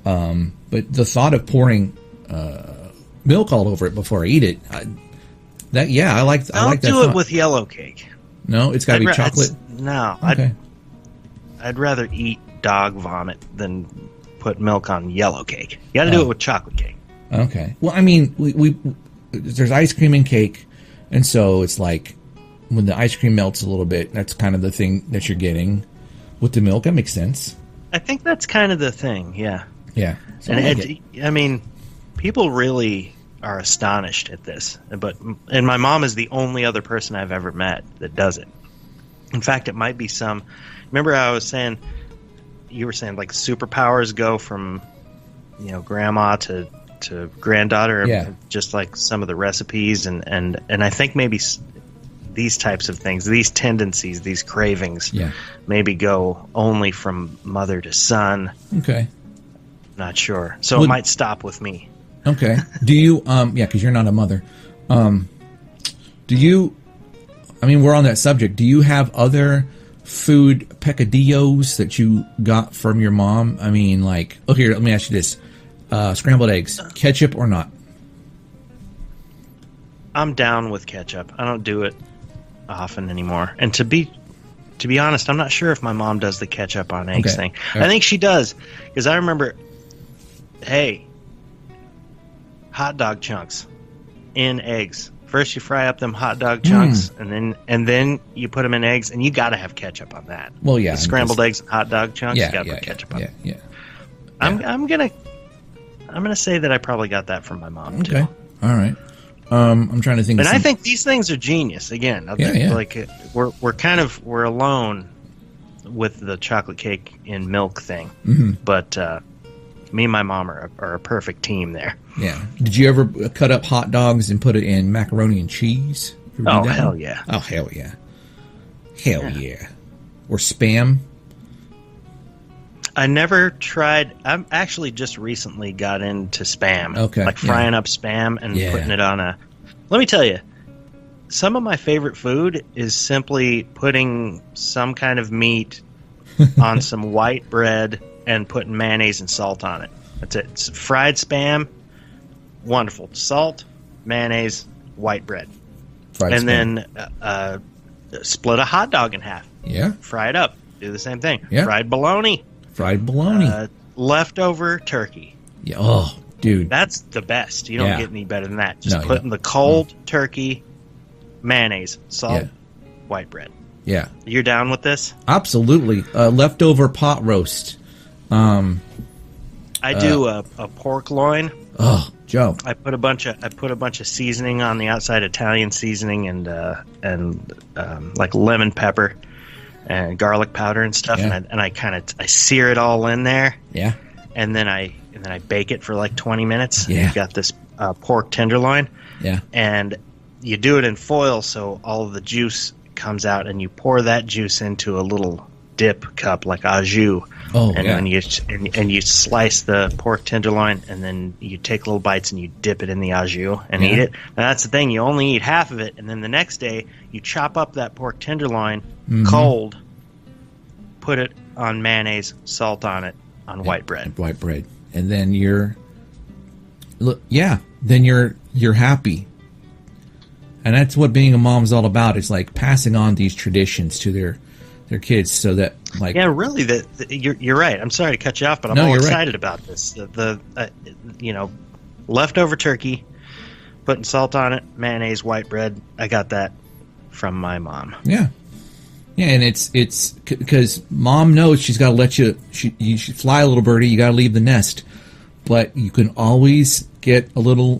But the thought of pouring milk all over it before I eat it, I like that. I'll do it with yellow cake. No, it's got to be chocolate. No, okay. I'd rather eat dog vomit than put milk on yellow cake. You got to do it with chocolate cake. Okay. Well, I mean, we there's ice cream and cake, and so it's like when the ice cream melts a little bit, that's kind of the thing that you're getting with the milk. That makes sense. I think that's kind of the thing. Yeah. Yeah. So I mean, people really are astonished at this, and my mom is the only other person I've ever met that does it. In fact, it might be some. Remember, you were saying like superpowers go from, grandma to granddaughter, just like some of the recipes, and I think maybe these types of things, these tendencies, these cravings, maybe go only from mother to son. Okay. Not sure. So it might stop with me. Okay. Do you, because you're not a mother. Do you, I mean, we're on that subject. Do you have other food peccadillos that you got from your mom? I mean, like, oh, here, let me ask you this. Scrambled eggs, ketchup or not? I'm down with ketchup. I don't do it often anymore. And to be honest, I'm not sure if my mom does the ketchup on eggs thing. I think she does, because I remember, hey, hot dog chunks in eggs. First you fry up them hot dog chunks, and then you put them in eggs, and you got to have ketchup on that. Well, yeah, the scrambled eggs and hot dog chunks, you got to put ketchup on. Yeah. I'm gonna say that I probably got that from my mom too. Okay, all right. I'm trying to think. And I think these things are genius. Again, like we're alone with the chocolate cake in milk thing, but me and my mom are a perfect team there. Yeah. Did you ever cut up hot dogs and put it in macaroni and cheese? Oh hell yeah! Oh hell yeah! Hell yeah! Or Spam. I never tried. I'm actually just recently got into Spam. Okay. Like frying up Spam and putting it on a... Let me tell you, some of my favorite food is simply putting some kind of meat on some white bread and putting mayonnaise and salt on it. That's it. It's fried Spam, wonderful. Salt, mayonnaise, white bread. Fried and Spam. Then split a hot dog in half. Yeah. Fry it up. Do the same thing. Yeah. Fried bologna. Leftover turkey. Yeah. Oh, dude. That's the best. You don't get any better than that. Just putting the cold turkey, mayonnaise, salt, white bread. Yeah. You're down with this? Absolutely. Leftover pot roast. I do a pork loin. Oh, Joe. I put a bunch of seasoning on the outside, Italian seasoning and like lemon pepper and garlic powder and stuff, and I sear it all in there. Yeah. And then I bake it for like 20 minutes. Yeah. You've got this pork tenderloin. Yeah. And you do it in foil so all of the juice comes out, and you pour that juice into a little dip cup like au jus. Oh, and then you slice the pork tenderloin, and then you take little bites and you dip it in the au jus and eat it. And that's the thing, you only eat half of it, and then the next day you chop up that pork tenderloin cold, put it on mayonnaise, salt on it, on white bread. White bread. And then you're happy. And that's what being a mom is all about. It's like passing on these traditions to their kids, so that like really you're right. I'm sorry to cut you off, but I'm all excited about this. The leftover turkey, putting salt on it, mayonnaise, white bread. I got that from my mom. Yeah, and it's because mom knows she's got to let you. You should fly, a little birdie. You got to leave the nest, but you can always get a little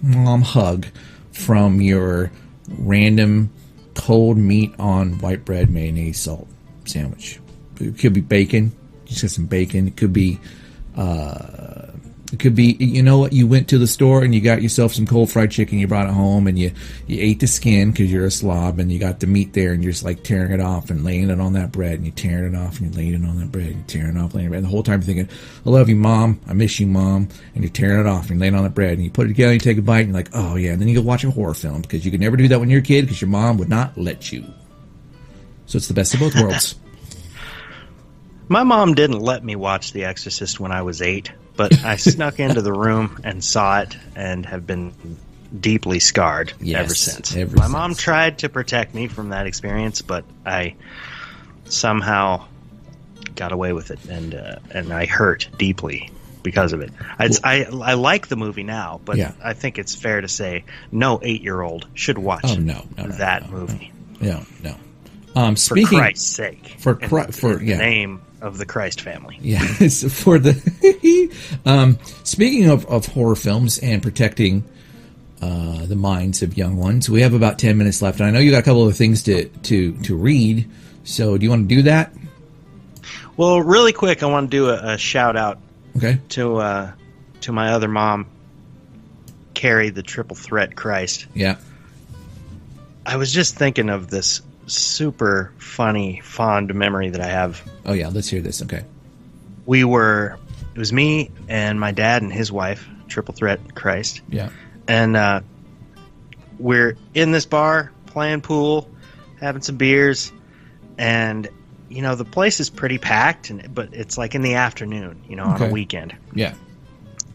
mom hug from your random cold meat on white bread, mayonnaise, salt sandwich. It could be bacon. Just get some bacon. It could be, you know what? You went to the store and you got yourself some cold fried chicken. You brought it home and you ate the skin because you're a slob, and you got the meat there and you're just like tearing it off and laying it on that bread, and you're tearing it off and you're laying it on that bread and you're tearing it off, laying it on. And the whole time you're thinking, I love you, Mom. I miss you, Mom. And you're tearing it off and you're laying it on the bread and you put it together and you take a bite and you're like, oh yeah. And then you go watch a horror film because you could never do that when you're a kid because your mom would not let you. So it's the best of both worlds. My mom didn't let me watch The Exorcist when I was 8, but I snuck into the room and saw it and have been deeply scarred ever since. My mom tried to protect me from that experience, but I somehow got away with it, and I hurt deeply because of it. I like the movie now, but I think it's fair to say no 8-year-old should watch that movie. No. For Christ's sake. For the name of the Christ family. Yes, for the speaking of horror films and protecting the minds of young ones, we have about 10 minutes left, and I know you got a couple of things to read. So, do you want to do that? Well, really quick, I want to do a shout out. Okay. To my other mom, Carrie, the triple threat Christ. Yeah. I was just thinking of this super funny, fond memory that I have. Oh yeah, let's hear this. Okay. It was me and my dad and his wife, triple threat Christ. Yeah. And we're in this bar playing pool, having some beers, And, the place is pretty packed, but it's like in the afternoon, on a weekend. Yeah.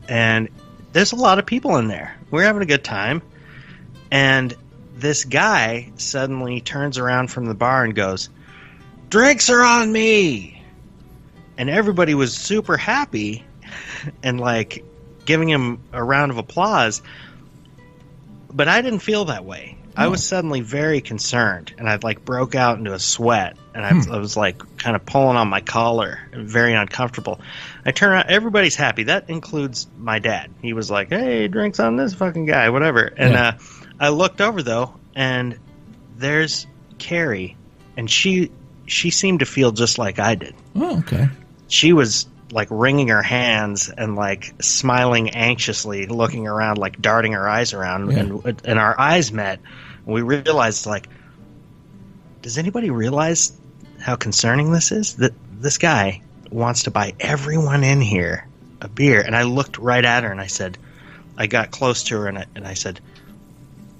And there's a lot of people in there. We're having a good time. And this guy suddenly turns around from the bar and goes, "Drinks are on me!" And everybody was super happy and like giving him a round of applause. But I didn't feel that way. I was suddenly very concerned, and I like broke out into a sweat, and I was like kind of pulling on my collar, and very uncomfortable. I turn around, everybody's happy. That includes my dad. He was like, "Hey, drinks on this fucking guy," whatever. And I looked over though, and there's Carrie, and she seemed to feel just like I did. Oh, okay. She was like wringing her hands and like smiling anxiously, looking around, like darting her eyes around, and our eyes met. And we realized, like, does anybody realize how concerning this is? That this guy wants to buy everyone in here a beer. And I looked right at her and I said, I got close to her and I said,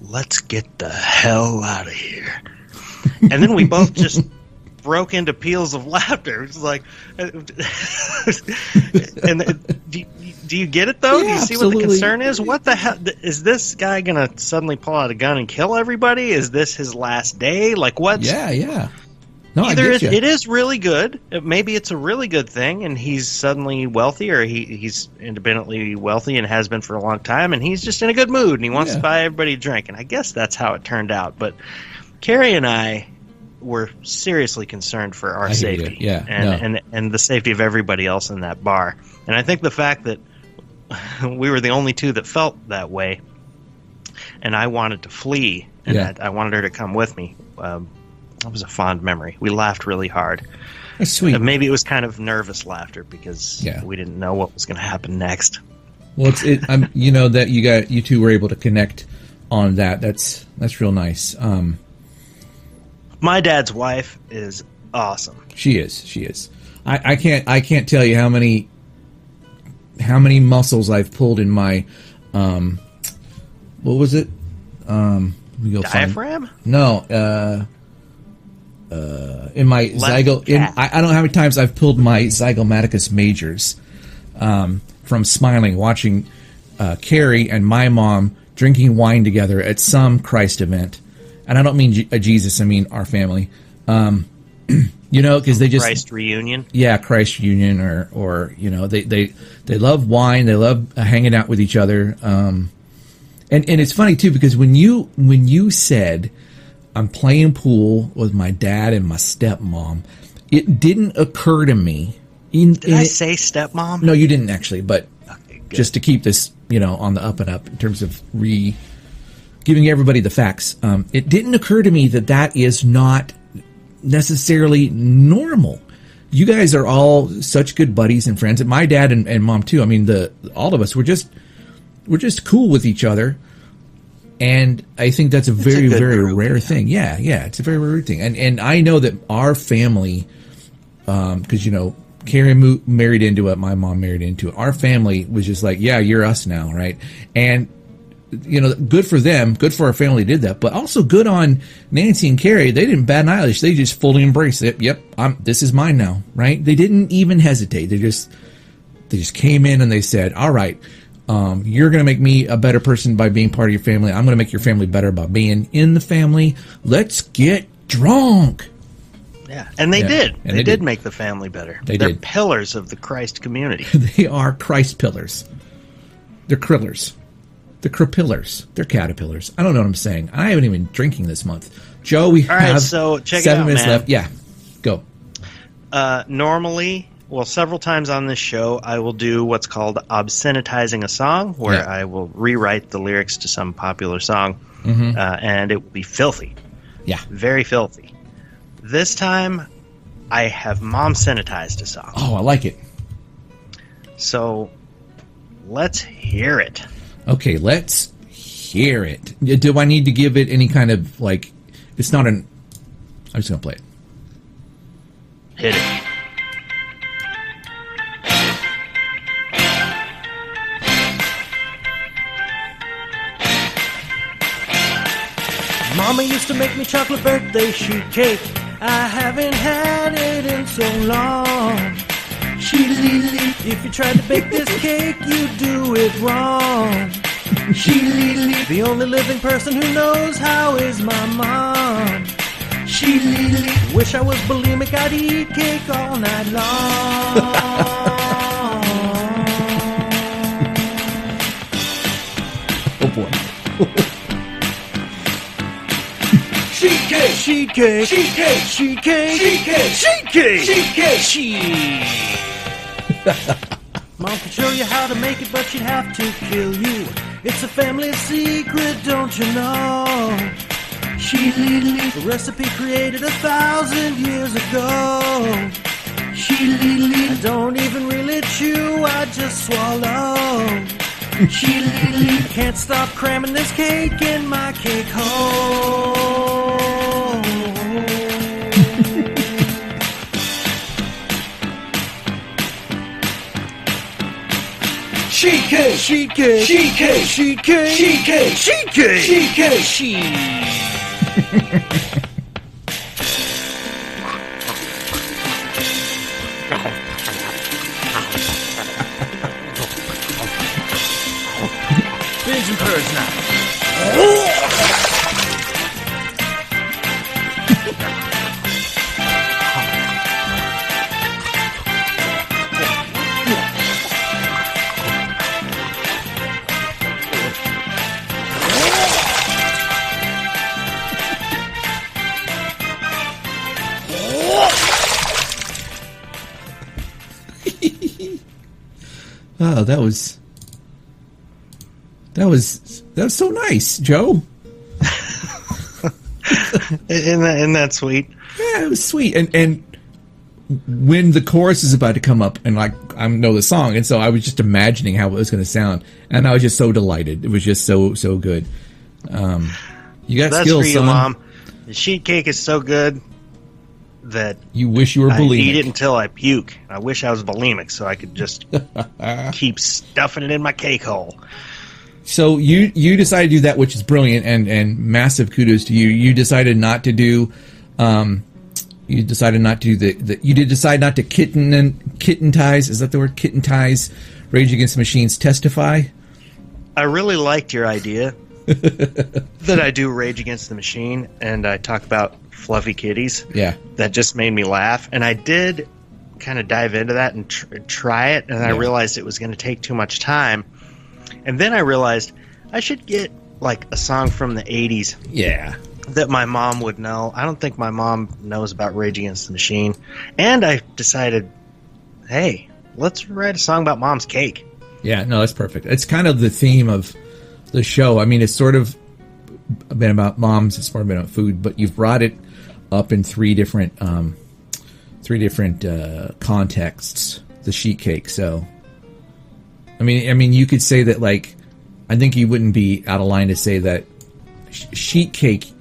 "Let's get the hell out of here." And then we both just broke into peals of laughter. It was like, and do you get it though? Yeah, do you see absolutely. what the concern is? What the hell is this guy gonna suddenly pull out a gun and kill everybody? Is this his last day? Like what? Yeah. No, Either I get you. it is really good. Maybe it's a really good thing, and he's suddenly wealthy, or he's independently wealthy and has been for a long time, and he's just in a good mood and he wants to buy everybody a drink. And I guess that's how it turned out. But Carrie and I were seriously concerned for our safety, and the safety of everybody else in that bar. And I think the fact that we were the only two that felt that way, and I wanted to flee, and I wanted her to come with me. That was a fond memory. We laughed really hard. That's sweet. Maybe it was kind of nervous laughter because we didn't know what was going to happen next. Well, that you two were able to connect on that. That's real nice. My dad's wife is awesome. She is. I can't tell you how many muscles I've pulled in my what was it? Diaphragm? No, in my zygo. I don't know how many times I've pulled my zygomaticus majors from smiling, watching Carrie and my mom drinking wine together at some Christ event. And I don't mean Jesus, I mean our family. Because they just Christ reunion. Yeah, Christ reunion, or they love wine, they love hanging out with each other. And it's funny too, because when you said I'm playing pool with my dad and my stepmom, it didn't occur to me. Did I say stepmom? No, you didn't actually, but okay, just to keep this on the up and up in terms of giving everybody the facts. It didn't occur to me that is not necessarily normal. You guys are all such good buddies and friends, and my dad and mom too. I mean, all of us, we're just cool with each other, and I think that's a very rare thing. Yeah, it's a very rare thing. And I know that our family, because Carrie married into it, my mom married into it. Our family was just like, yeah, you're us now, right? And good for them, good for our family did that, but also good on Nancy and Carrie. They didn't bat an eyelash. They just fully embraced it. Yep, this is mine now, right? They didn't even hesitate. They just came in and they said, all right, you're going to make me a better person by being part of your family. I'm going to make your family better by being in the family. Let's get drunk. Yeah, and they did. And they did make the family better. They're pillars of the Christ community. They are Christ pillars. They're krillers. They're crapillars. They're caterpillars. I don't know what I'm saying. I haven't even been drinking this month. Joe, we have so check 7 it out, minutes man. left. Yeah, go. Normally, several times on this show, I will do what's called obscenitizing a song, where I will rewrite the lyrics to some popular song, and it will be filthy. Yeah. Very filthy. This time, I have mom-sanitized a song. Oh, I like it. So, let's hear it. Okay, let's hear it. Do I need to give it any kind of, it's not I'm just going to play it. Hit it. Mama used to make me chocolate birthday sheet cake. I haven't had it in so long. If you tried to bake this cake, you do it wrong. The only living person who knows how is my mom. Wish I was bulimic, I'd eat cake all night long. Oh boy. Sheet cake, sheet cake, sheet cake, sheet cake, sheet cake, sheet cake, sheet cake, sheet. Mom could show you how to make it, but she'd have to kill you. It's a family secret, don't you know? The recipe created 1,000 years ago. I don't even really chew, I just swallow. Can't stop cramming this cake in my cake hole. Sheet cake, sheet cake, sheet cake, sheet cake, sheet cake, sheet cake, sheet cake, sheet. Pigeons and birds now. Oh, that was so nice, Joe. Isn't that sweet? Yeah, it was sweet. And when the chorus is about to come up, and like I know the song, and so I was just imagining how it was going to sound, and I was just so delighted. It was just so good. You got That's skills, for you, son. Mom. The sheet cake is so good that You wish you were I bulimic. eat it until I puke. I wish I was bulimic so I could just keep stuffing it in my cake hole. So you decided to do that, which is brilliant, and massive kudos to you. You decided not to do, you decided not to do you did decide not to kittenize. Is that the word? Kittenize Rage Against the Machine's Testify. I really liked your idea that I do Rage Against the Machine and I talk about fluffy kitties. Yeah, that just made me laugh, and I did kind of dive into that and try it, and I realized it was going to take too much time. And then I realized I should get like a song from the 80s. Yeah. That my mom would know. I don't think my mom knows about Rage Against the Machine. And I decided, hey, let's write a song about Mom's cake. Yeah, no, that's perfect. It's kind of the theme of the show. I mean, it's sort of been about moms, it's sort of been about food, but you've brought it up in three different contexts, the sheet cake. So I mean, you could say that, like, I think you wouldn't be out of line to say that sheet cake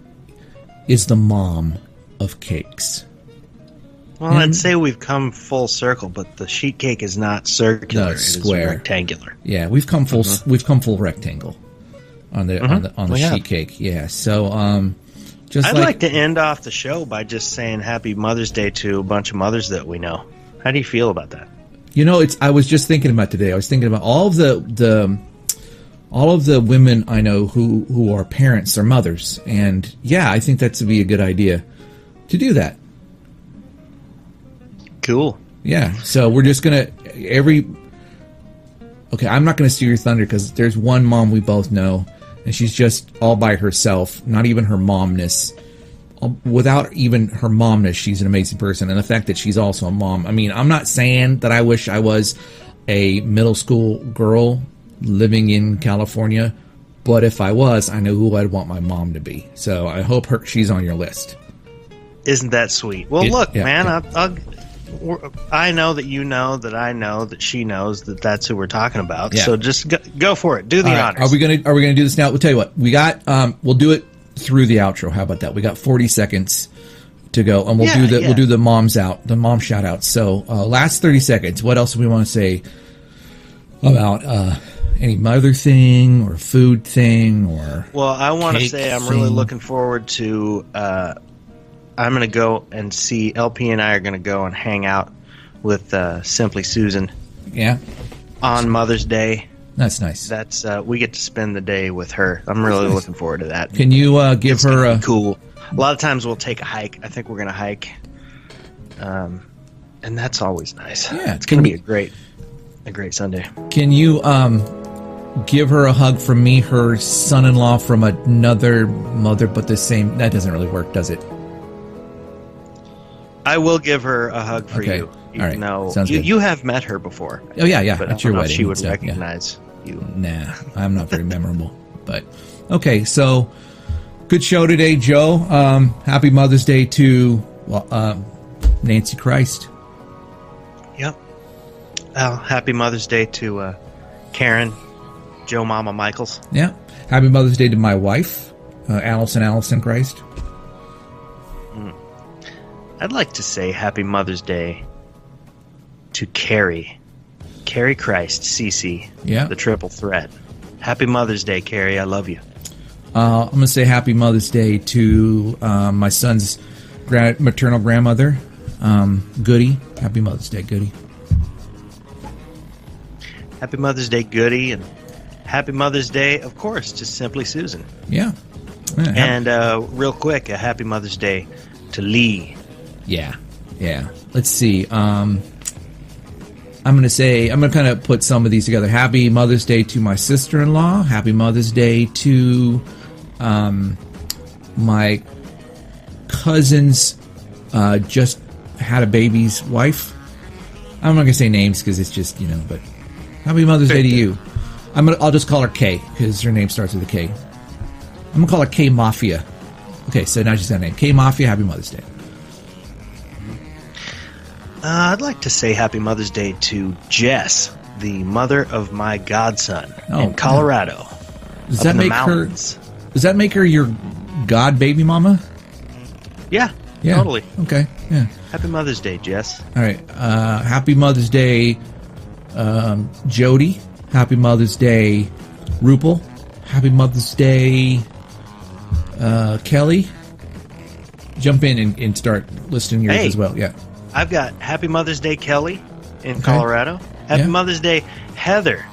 is the mom of cakes. Well, I'd say we've come full circle, but the sheet cake is not circular; No, it's it square. is rectangular. Yeah, we've come full. We've come full rectangle on the sheet cake. Yeah. So, I'd like to end off the show by just saying Happy Mother's Day to a bunch of mothers that we know. How do you feel about that? You know, I was just thinking about today. I was thinking about all of the women I know who are parents or mothers, and yeah, I think that would be a good idea to do that. Cool. Yeah. So we're just gonna Okay, I'm not gonna steal your thunder because there's one mom we both know, and she's just all by herself. Not even her momness. Without even her momness, she's an amazing person. And the fact that she's also a mom. I mean, I'm not saying that I wish I was a middle school girl living in California, but if I was, I know who I'd want my mom to be. So I hope she's on your list. Isn't that sweet? Well, look, man, I know that you know that I know that she knows that that's who we're talking about. Yeah. So just go for it. Do the honors. Are we gonna do this now? We'll tell you what. We got we'll do it through the outro. How about that? We got 40 seconds to go, and we'll do the moms out, the mom shout outs. So last 30 seconds. What else do we want to say about any mother thing or food thing or? Well, I want to say I'm really looking forward to I'm going to go and see LP and I are going to go and hang out with Simply Susan. Yeah. On Mother's Day. That's nice. That's we get to spend the day with her. I'm really looking forward to that. Can you give her a cool? A lot of times we'll take a hike. I think we're going to hike, and that's always nice. Yeah, it's going to be a great Sunday. Can you give her a hug from me, her son-in-law from another mother, but the same? That doesn't really work, does it? I will give her a hug for you. All right. No, good. You have met her before. Oh yeah. But at your wedding, she would recognize you. Nah, I'm not very memorable. But okay, so good show today, Joe. Happy Mother's Day to Nancy Christ. Yep. Happy Mother's Day to Karen, Joe Mama Michaels. Yeah. Happy Mother's Day to my wife, Allison Christ. I'd like to say Happy Mother's Day to Carrie Christ, CC, the triple threat. Happy Mother's Day, Carrie. I love you. I'm going to say Happy Mother's Day to my son's maternal grandmother, Goody. Happy Mother's Day, Goody. Happy Mother's Day, Goody, and Happy Mother's Day, of course, to Simply Susan. Yeah. And real quick, a Happy Mother's Day to Lee. Yeah. Let's see. I'm going to kind of put some of these together. Happy Mother's Day to my sister-in-law. Happy Mother's Day to my cousin's just had a baby's wife. I'm not going to say names because it's just, but Happy Mother's Day to you. I'll just call her K because her name starts with a K. I'm going to call her K Mafia. Okay, so now she's got a name. K Mafia, Happy Mother's Day. I'd like to say Happy Mother's Day to Jess, the mother of my godson in Colorado. Does that make her your god baby mama? Yeah, totally. Okay, yeah. Happy Mother's Day, Jess. All right. Happy Mother's Day, Jody. Happy Mother's Day, Rupel. Happy Mother's Day, Kelly. Jump in and start listing yours as well. Yeah. I've got Happy Mother's Day, Kelly, in Colorado. Happy Mother's Day, Heather.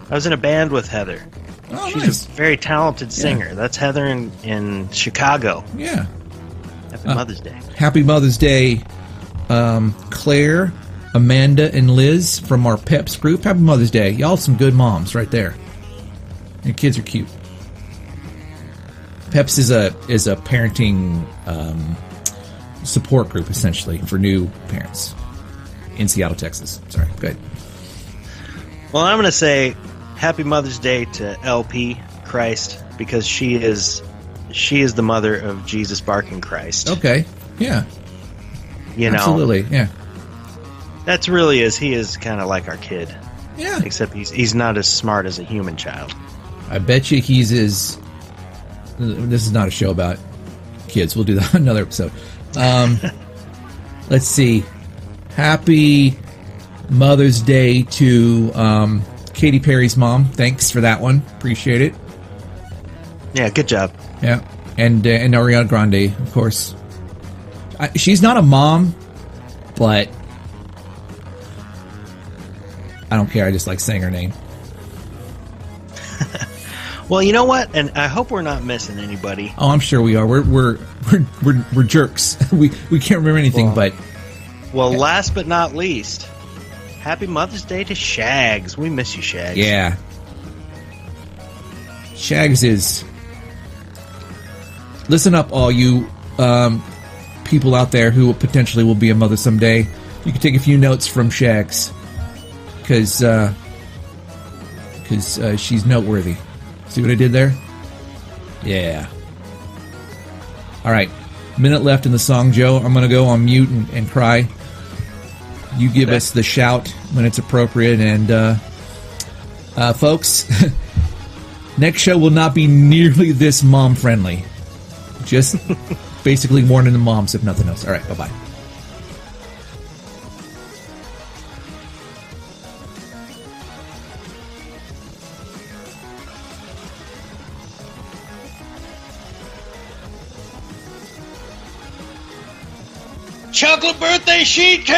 I was in a band with Heather. Oh, She's nice. a very talented singer. That's Heather in Chicago. Yeah. Happy Mother's Day. Happy Mother's Day, Claire, Amanda, and Liz from our Peps group. Happy Mother's Day. Y'all some good moms right there. Your kids are cute. Peps is a parenting support group, essentially, for new parents in Seattle, Texas. Sorry, go ahead. Well, I'm going to say Happy Mother's Day to LP Christ because she is the mother of Jesus Barking Christ. Okay, yeah. Absolutely, yeah. That's really he is kind of like our kid. Yeah. Except he's not as smart as a human child. I bet you he's as... This is not a show about kids. We'll do that another episode. Let's see. Happy Mother's Day to Katy Perry's mom. Thanks for that one. Appreciate it. Yeah, good job. Yeah, and Ariana Grande, of course. She's not a mom, but I don't care. I just like saying her name. Well, you know what? And I hope we're not missing anybody. Oh, I'm sure we are. We're jerks. we can't remember anything, but... Well, last but not least, Happy Mother's Day to Shags. We miss you, Shags. Yeah. Shags is... Listen up, all you people out there who potentially will be a mother someday. You can take a few notes from Shags. Because she's noteworthy. See what I did there? Yeah. All right. Minute left in the song, Joe. I'm going to go on mute and cry. You give us the shout when it's appropriate. And, folks, next show will not be nearly this mom-friendly. Just basically warning the moms, if nothing else. All right. Bye-bye. chocolate birthday sheet cake!